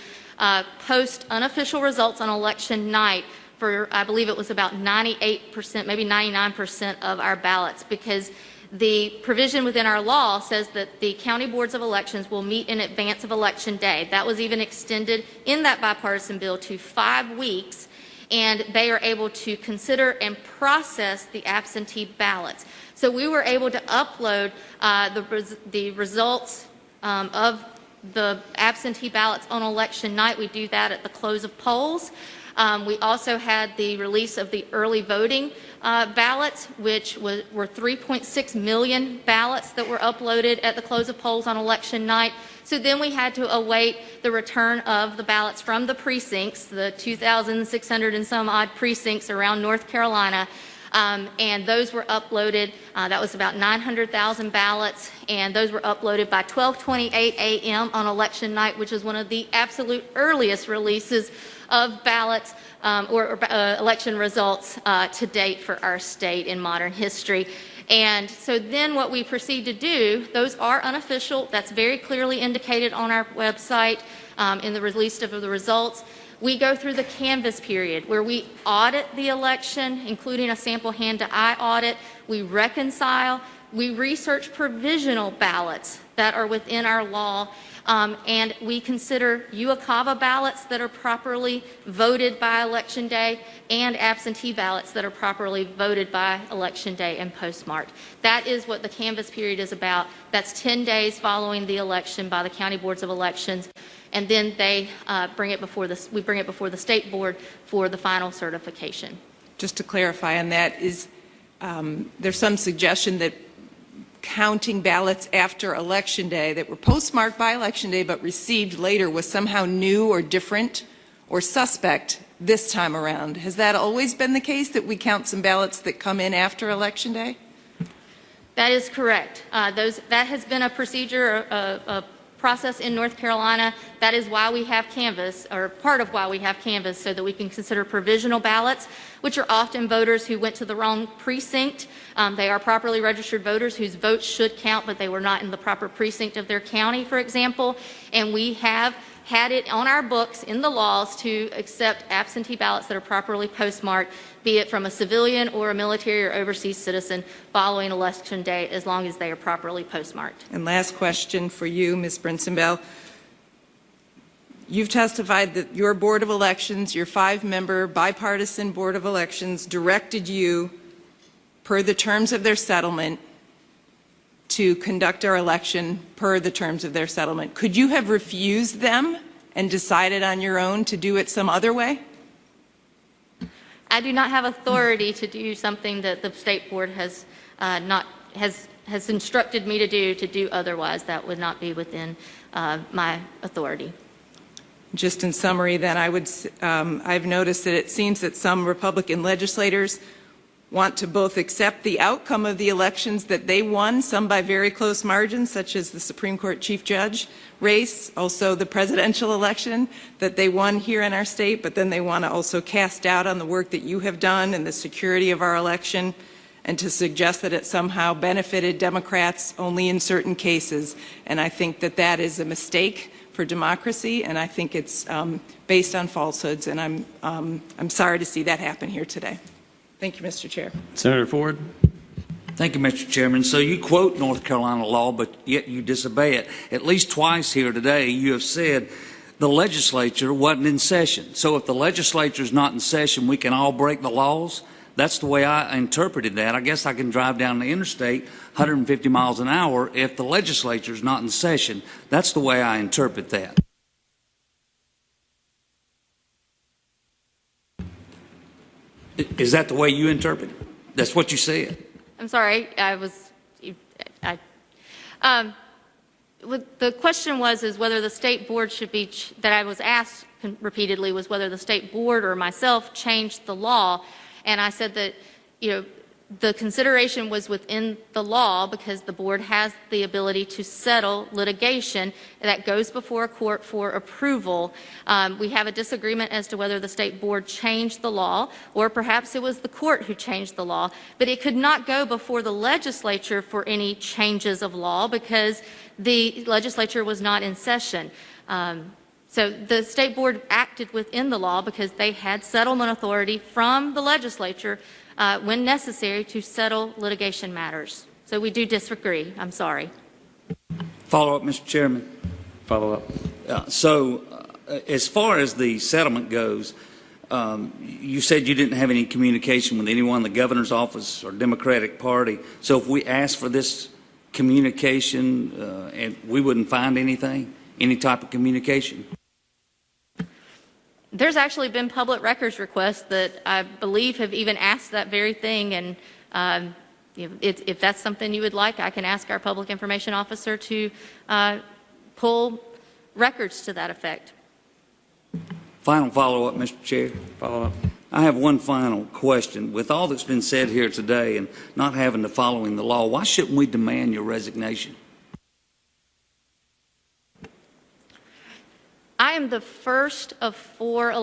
post unofficial results on election night for, I believe it was about 98%, maybe 99% of our ballots, because the provision within our law says that the county boards of elections will meet in advance of Election Day. That was even extended in that bipartisan bill to 5 weeks, and they are able to consider and process the absentee ballots. So we were able to upload the results of the absentee ballots on election night. We do that at the close of polls. We also had the release of the early voting ballots, which were 3.6 million ballots that were uploaded at the close of polls on election night. So then we had to await the return of the ballots from the precincts, the 2,600 and some odd precincts around North Carolina, and those were uploaded. That was about 900,000 ballots, and those were uploaded by 12:28 a.m. on election night, which is one of the absolute earliest releases of ballots or election results to date for our state in modern history. And so then what we proceed to do, those are unofficial. That's very clearly indicated on our website in the release of the results. We go through the canvass period where we audit the election, including a sample hand-to-eye audit. We reconcile. We research provisional ballots that are within our law, and we consider UOCAVA ballots that are properly voted by Election Day and absentee ballots that are properly voted by Election Day and postmarked. That is what the canvass period is about. That's 10 days following the election by the county boards of elections, and then they bring it before we bring it before the state board for the final certification. Just to clarify on that, there's some suggestion that counting ballots after Election Day that were postmarked by Election Day but received later was somehow new or different or suspect this time around. Has that always been the case, that we count some ballots that come in after Election Day? That is correct. That has been a procedure, a process in North Carolina. That is why we have canvass, or part of why we have canvass, so that we can consider provisional ballots, which are often voters who went to the wrong precinct. They are properly registered voters whose votes should count, but they were not in the proper precinct of their county, for example. And we have had it on our books in the laws to accept absentee ballots that are properly postmarked, be it from a civilian or a military or overseas citizen following Election Day, as long as they are properly postmarked. And last question for you, Ms. Brinson-Bell. You've testified that your Board of Elections, your 5-member bipartisan Board of Elections, directed you, per the terms of their settlement, to conduct our election per the terms of their settlement. Could you have refused them and decided on your own to do it some other way? I do not have authority to do something that the state board has instructed me to do otherwise. That would not be within my authority. Just in summary, then, I've noticed that it seems that some Republican legislators want to both accept the outcome of the elections that they won, some by very close margins, such as the Supreme Court Chief Judge race, also the presidential election that they won here in our state, but then they want to also cast doubt on the work that you have done and the security of our election, and to suggest that it somehow benefited Democrats only in certain cases. And I think that that is a mistake for democracy, and I think it's based on falsehoods, and I'm sorry to see that happen here today. Thank you, Mr. Chair. Senator Ford. Thank you, Mr. Chairman. So you quote North Carolina law, but yet you disobey it. At least twice here today, you have said the legislature wasn't in session. So if the legislature is not in session, we can all break the laws. That's the way I interpreted that. I guess I can drive down the interstate 150 miles an hour if the legislature is not in session. That's the way I interpret that. Is that the way you interpret it? That's what you said. I'm sorry. The question is whether the state board should be, that I was asked repeatedly, was whether the state board or myself changed the law. And I said that, the consideration was within the law because the board has the ability to settle litigation that goes before a court for approval. We have a disagreement as to whether the state board changed the law or perhaps it was the court who changed the law, but it could not go before the legislature for any changes of law because the legislature was not in session. So the state board acted within the law because they had settlement authority from the legislature when necessary to settle litigation matters. So we do disagree. I'm sorry. Follow up, Mr. Chairman. Follow up. As far as the settlement goes, you said you didn't have any communication with anyone in the governor's office or Democratic Party. So if we asked for this communication, and we wouldn't find anything, any type of communication? There's actually been public records requests that I believe have even asked that very thing, and if that's something you would like, I can ask our public information officer to pull records to that effect. Final follow-up, Mr. Chair. Follow up. I have one final question. With all that's been said here today and not having to following the law, why shouldn't we demand your resignation? I am the first of 4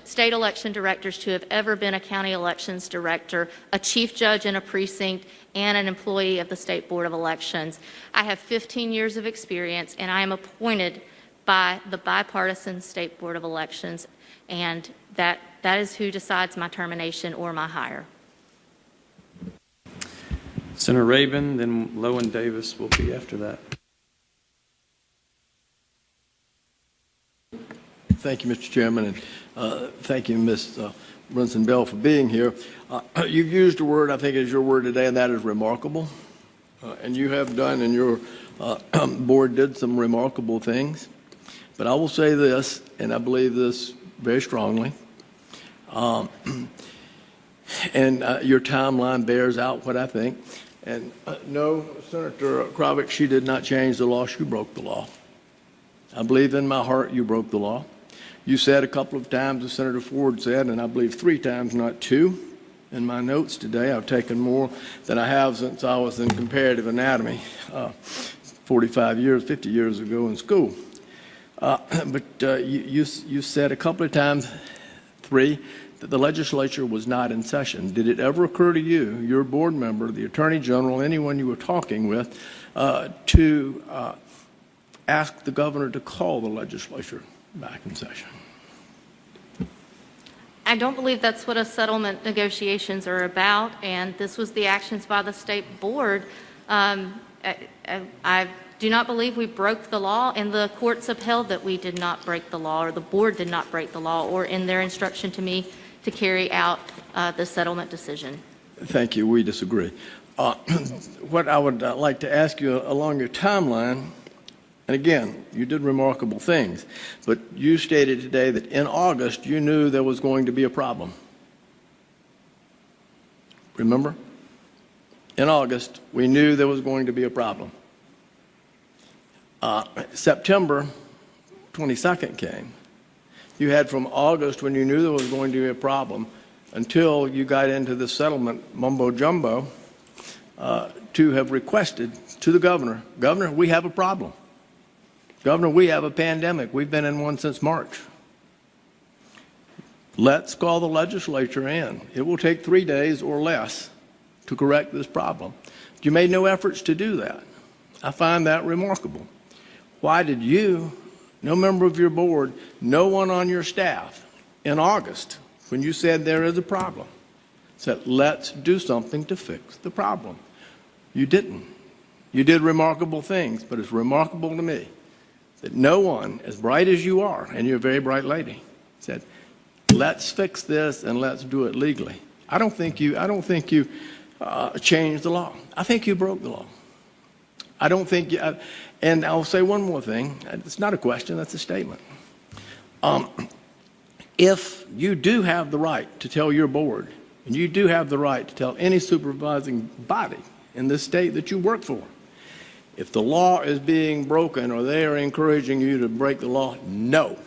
state election directors to have ever been a county elections director, a chief judge in a precinct, and an employee of the State Board of Elections. I have 15 years of experience, and I am appointed by the bipartisan State Board of Elections, and that is who decides my termination or my hire. Senator Rabin, then Lowen Davis will be after that. Thank you, Mr. Chairman, and thank you, Ms. Brinson-Bell, for being here. You've used a word, I think is your word today, and that is remarkable. And you have done, and your board did some remarkable things. But I will say this, and I believe this very strongly, and your timeline bears out what I think. And no, Senator Kravick, she did not change the law. She broke the law. I believe in my heart you broke the law. You said a couple of times, as Senator Ford said, and I believe 3 times, not 2. In my notes today, I've taken more than I have since I was in comparative anatomy 50 years ago in school. But you said a couple of times, 3, that the legislature was not in session. Did it ever occur to you, your board member, the Attorney General, anyone you were talking with, to ask the governor to call the legislature back in session? I don't believe that's what a settlement negotiations are about, and this was the actions by the state board. I do not believe we broke the law, and the courts upheld that we did not break the law, or the board did not break the law, or in their instruction to me to carry out the settlement decision. Thank you. We disagree. What I would like to ask you along your timeline, and again, you did remarkable things, but you stated today that in August you knew there was going to be a problem. Remember? In August, we knew there was going to be a problem. September 22nd came. You had from August, when you knew there was going to be a problem, until you got into the settlement mumbo-jumbo, to have requested to the governor, Governor, we have a problem. Governor, we have a pandemic. We've been in one since March. Let's call the legislature in. It will take 3 days or less to correct this problem. You made no efforts to do that. I find that remarkable. Why did you, no member of your board, no one on your staff, in August, when you said there is a problem, said, let's do something to fix the problem? You didn't. You did remarkable things, but it's remarkable to me that no one, as bright as you are, and you're a very bright lady, said, let's fix this and let's do it legally. I don't think you changed the law. I think you broke the law. I don't think you, and I'll say one more thing. It's not a question, that's a statement. If you do have the right to tell your board, and you do have the right to tell any supervising body in this state that you work for, if the law is being broken or they are encouraging you to break the law, no,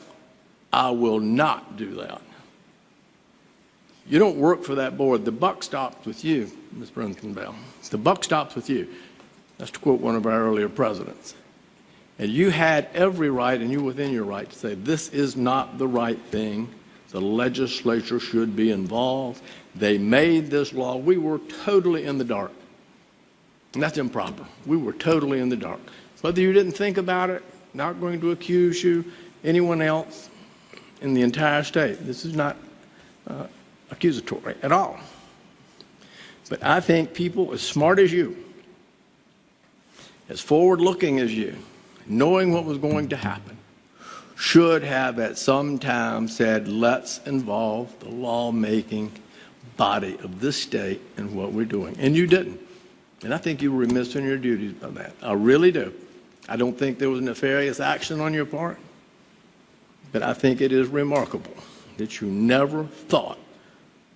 I will not do that. You don't work for that board. The buck stops with you, Ms. Brinson-Bell. The buck stops with you. That's to quote one of our earlier presidents. And you had every right, and you're within your right, to say this is not the right thing. The legislature should be involved. They made this law. We were totally in the dark. And that's improper. We were totally in the dark. Whether you didn't think about it, not going to accuse you, anyone else in the entire state. This is not accusatory at all. But I think people as smart as you, as forward-looking as you, knowing what was going to happen, should have at some time said, let's involve the lawmaking body of this state in what we're doing. And you didn't. And I think you were remiss in your duties by that. I really do. I don't think there was nefarious action on your part, but I think it is remarkable that you never thought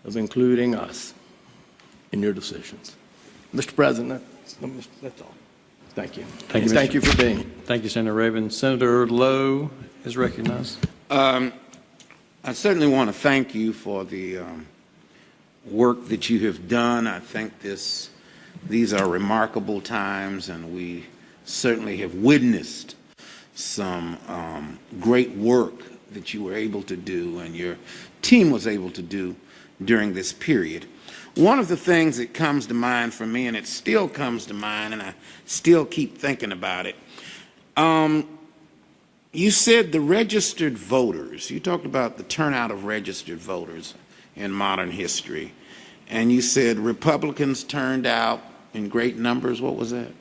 of including us in your decisions. Mr. President, that's all. Thank you. Thank you, Thank you for being here. Thank you, Senator Raven. Senator Lowe is recognized. I certainly want to thank you for the work that you have done. I think these are remarkable times, and we certainly have witnessed some great work that you were able to do and your team was able to do during this period. One of the things that comes to mind for me, and it still comes to mind, and I still keep thinking about it, you said the registered voters, you talked about the turnout of registered voters in modern history, and you said Republicans turned out in great numbers. What was that?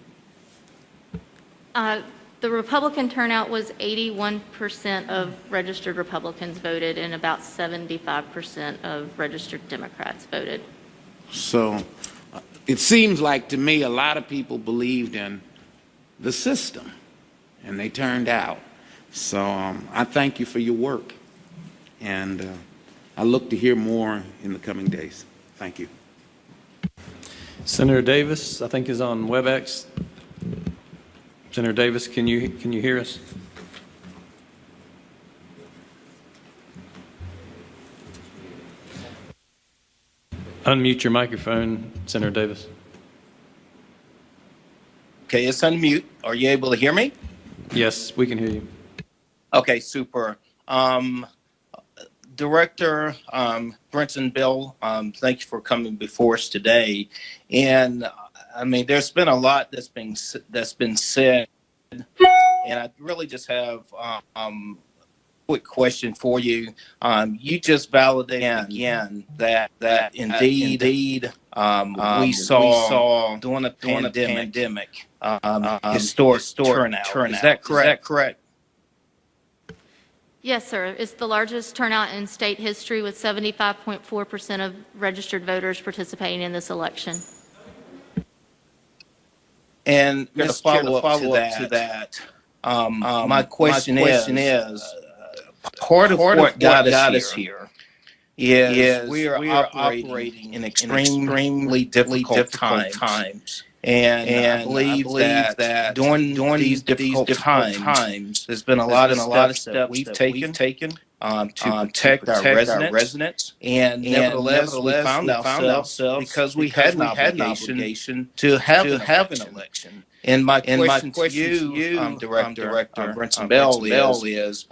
The Republican turnout was 81% of registered Republicans voted and about 75% of registered Democrats voted. So it seems like to me a lot of people believed in the system and they turned out. So I thank you for your work, and I look to hear more in the coming days. Thank you. Senator Davis, I think, is on WebEx. Senator Davis, can you hear us? Unmute your microphone, Senator Davis. Okay, it's unmute. Are you able to hear me? Yes, we can hear you. Okay, super. Director Brinson-Bill, thank you for coming before us today. And I mean, there's been a lot that's been said, and I really just have a quick question for you. You just validated again that indeed we saw during the pandemic historic turnout. Is that correct? Yes, sir. It's the largest turnout in state history, with 75.4% of registered voters participating in this election. And to follow up to that, my question is, part of what got us here is we are operating in extremely difficult times. And I believe that during these difficult times, there's been a lot of steps that we've taken to protect our residents. And nevertheless, we found ourselves, because we had an obligation to have an election. And my question to you, Director Brinson-Bell, is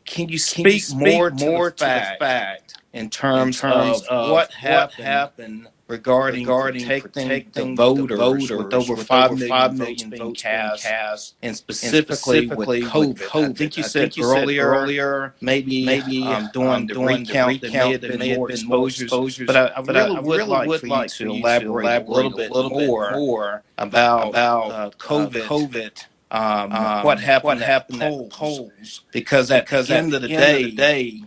can you speak more to the fact in terms of what happened regarding protecting the voters with over 5 million votes cast, and specifically with COVID. I think you said earlier, maybe during the recount there may have been more exposures, but I really would like for you to elaborate a little bit more about COVID. What happened at polls? Because at the end of the day,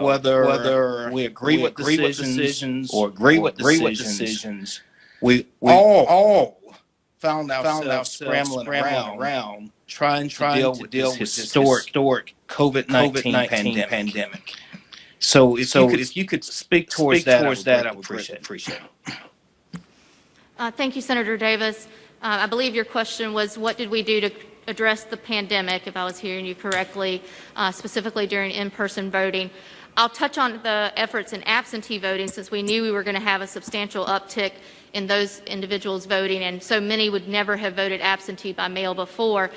whether we agree with decisions or agree with decisions, we all found ourselves scrambling around trying to deal with this historic COVID-19 pandemic. So if you could speak towards that, I would appreciate it. Thank you, Senator Davis. I believe your question was, what did we do to address the pandemic, if I was hearing you correctly, specifically during in-person voting. I'll touch on the efforts in absentee voting, since we knew we were going to have a substantial uptick in those individuals voting, and so many would never have voted absentee by mail before.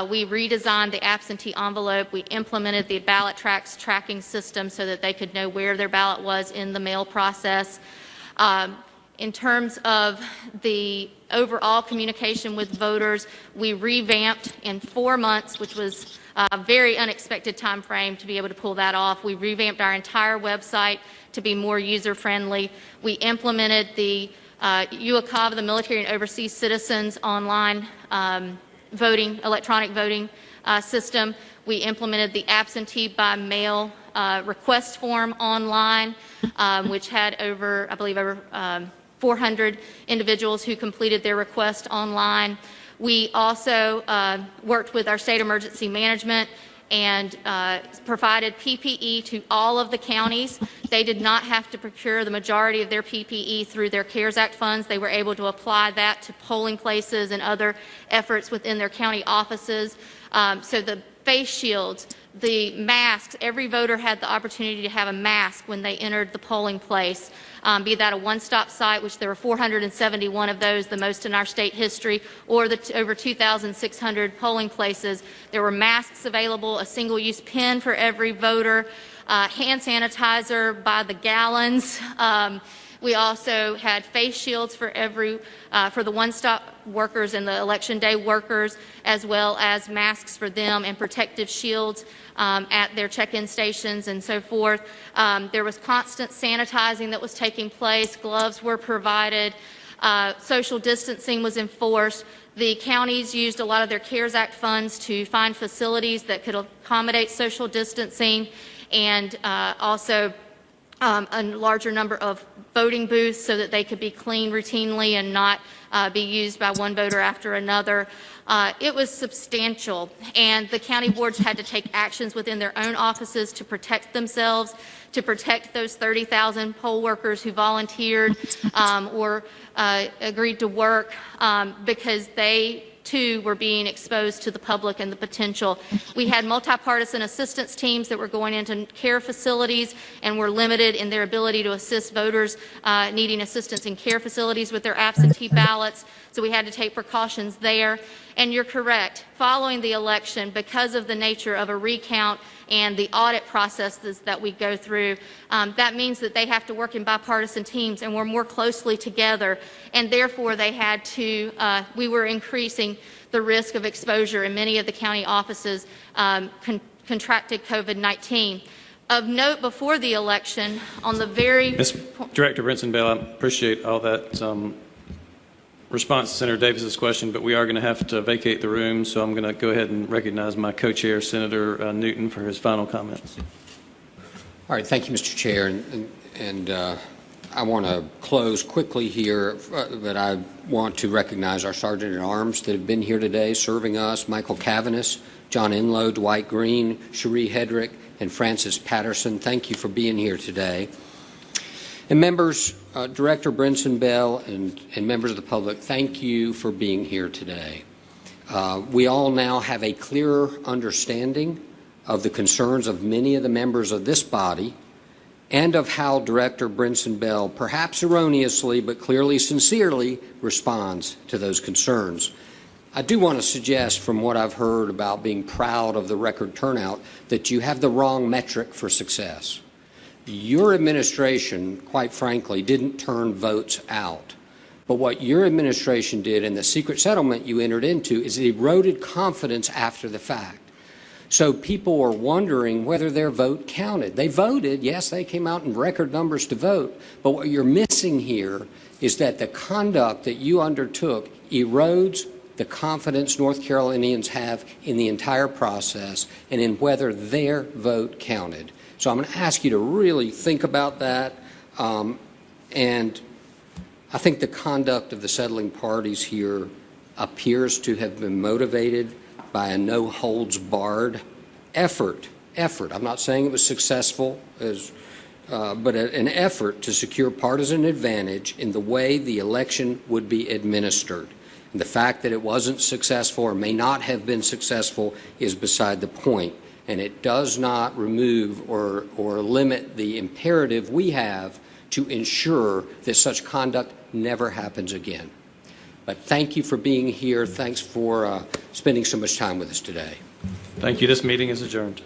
We redesigned the absentee envelope. We implemented the ballot tracking system so that they could know where their ballot was in the mail process. In terms of the overall communication with voters, we revamped in 4 months, which was a very unexpected time frame to be able to pull that off. We revamped our entire website to be more user-friendly. We implemented the UACAV, the Military and Overseas Citizens online voting, electronic voting system. We implemented the absentee by mail request form online, which had over, I believe, over 400 individuals who completed their request online. We also worked with our state emergency management and provided PPE to all of the counties. They did not have to procure the majority of their PPE through their CARES Act funds. They were able to apply that to polling places and other efforts within their county offices. So the face shields, the masks, every voter had the opportunity to have a mask when they entered the polling place, be that a one-stop site, which there were 471 of those, the most in our state history, or the over 2,600 polling places. There were masks available, a single-use pen for every voter, hand sanitizer by the gallons. We also had face shields for for the one-stop workers and the election day workers, as well as masks for them and protective shields at their check-in stations and so forth. There was constant sanitizing that was taking place. Gloves were provided. Social distancing was enforced. The counties used a lot of their CARES Act funds to find facilities that could accommodate social distancing, and also a larger number of voting booths so that they could be cleaned routinely and not be used by one voter after another. It was substantial, and the county boards had to take actions within their own offices to protect themselves, to protect those 30,000 poll workers who volunteered or agreed to work because they too were being exposed to the public and the potential. We had multi-partisan assistance teams that were going into care facilities and were limited in their ability to assist voters needing assistance in care facilities with their absentee ballots, so we had to take precautions there. And you're correct, following the election, because of the nature of a recount and the audit processes that we go through, that means that they have to work in bipartisan teams and we're more closely together, and therefore they had to, we were increasing the risk of exposure in many of the county offices contracted COVID-19. Of note, before the election, on the very... Director Brinson-Bell, I appreciate all that response to Senator Davis's question, but we are going to have to vacate the room, so I'm going to go ahead and recognize my co-chair, Senator Newton, for his final comments. All right, thank you, Mr. Chair, and I want to close quickly here, but I want to recognize our Sergeant-at-Arms that have been here today serving us: Michael Cavanis, John Enlow, Dwight Green, Cherie Hedrick, and Francis Patterson. Thank you for being here today. And members, Director Brinson-Bell and members of the public, thank you for being here today. We all now have a clearer understanding of the concerns of many of the members of this body and of how Director Brinson-Bell, perhaps erroneously but clearly sincerely, responds to those concerns. I do want to suggest, from what I've heard about being proud of the record turnout, that you have the wrong metric for success. Your administration, quite frankly, didn't turn votes out. But what your administration did in the secret settlement you entered into is it eroded confidence after the fact. So people were wondering whether their vote counted. They voted, yes, they came out in record numbers to vote, but what you're missing here is that the conduct that you undertook erodes the confidence North Carolinians have in the entire process and in whether their vote counted. So I'm going to ask you to really think about that, and I think the conduct of the settling parties here appears to have been motivated by a no-holds-barred effort. I'm not saying it was successful, but an effort to secure partisan advantage in the way the election would be administered. And the fact that it wasn't successful or may not have been successful is beside the point. and it does not remove or limit the imperative we have to ensure that such conduct never happens again. But thank you for being here. Thanks for spending so much time with us today. Thank you. This meeting is adjourned.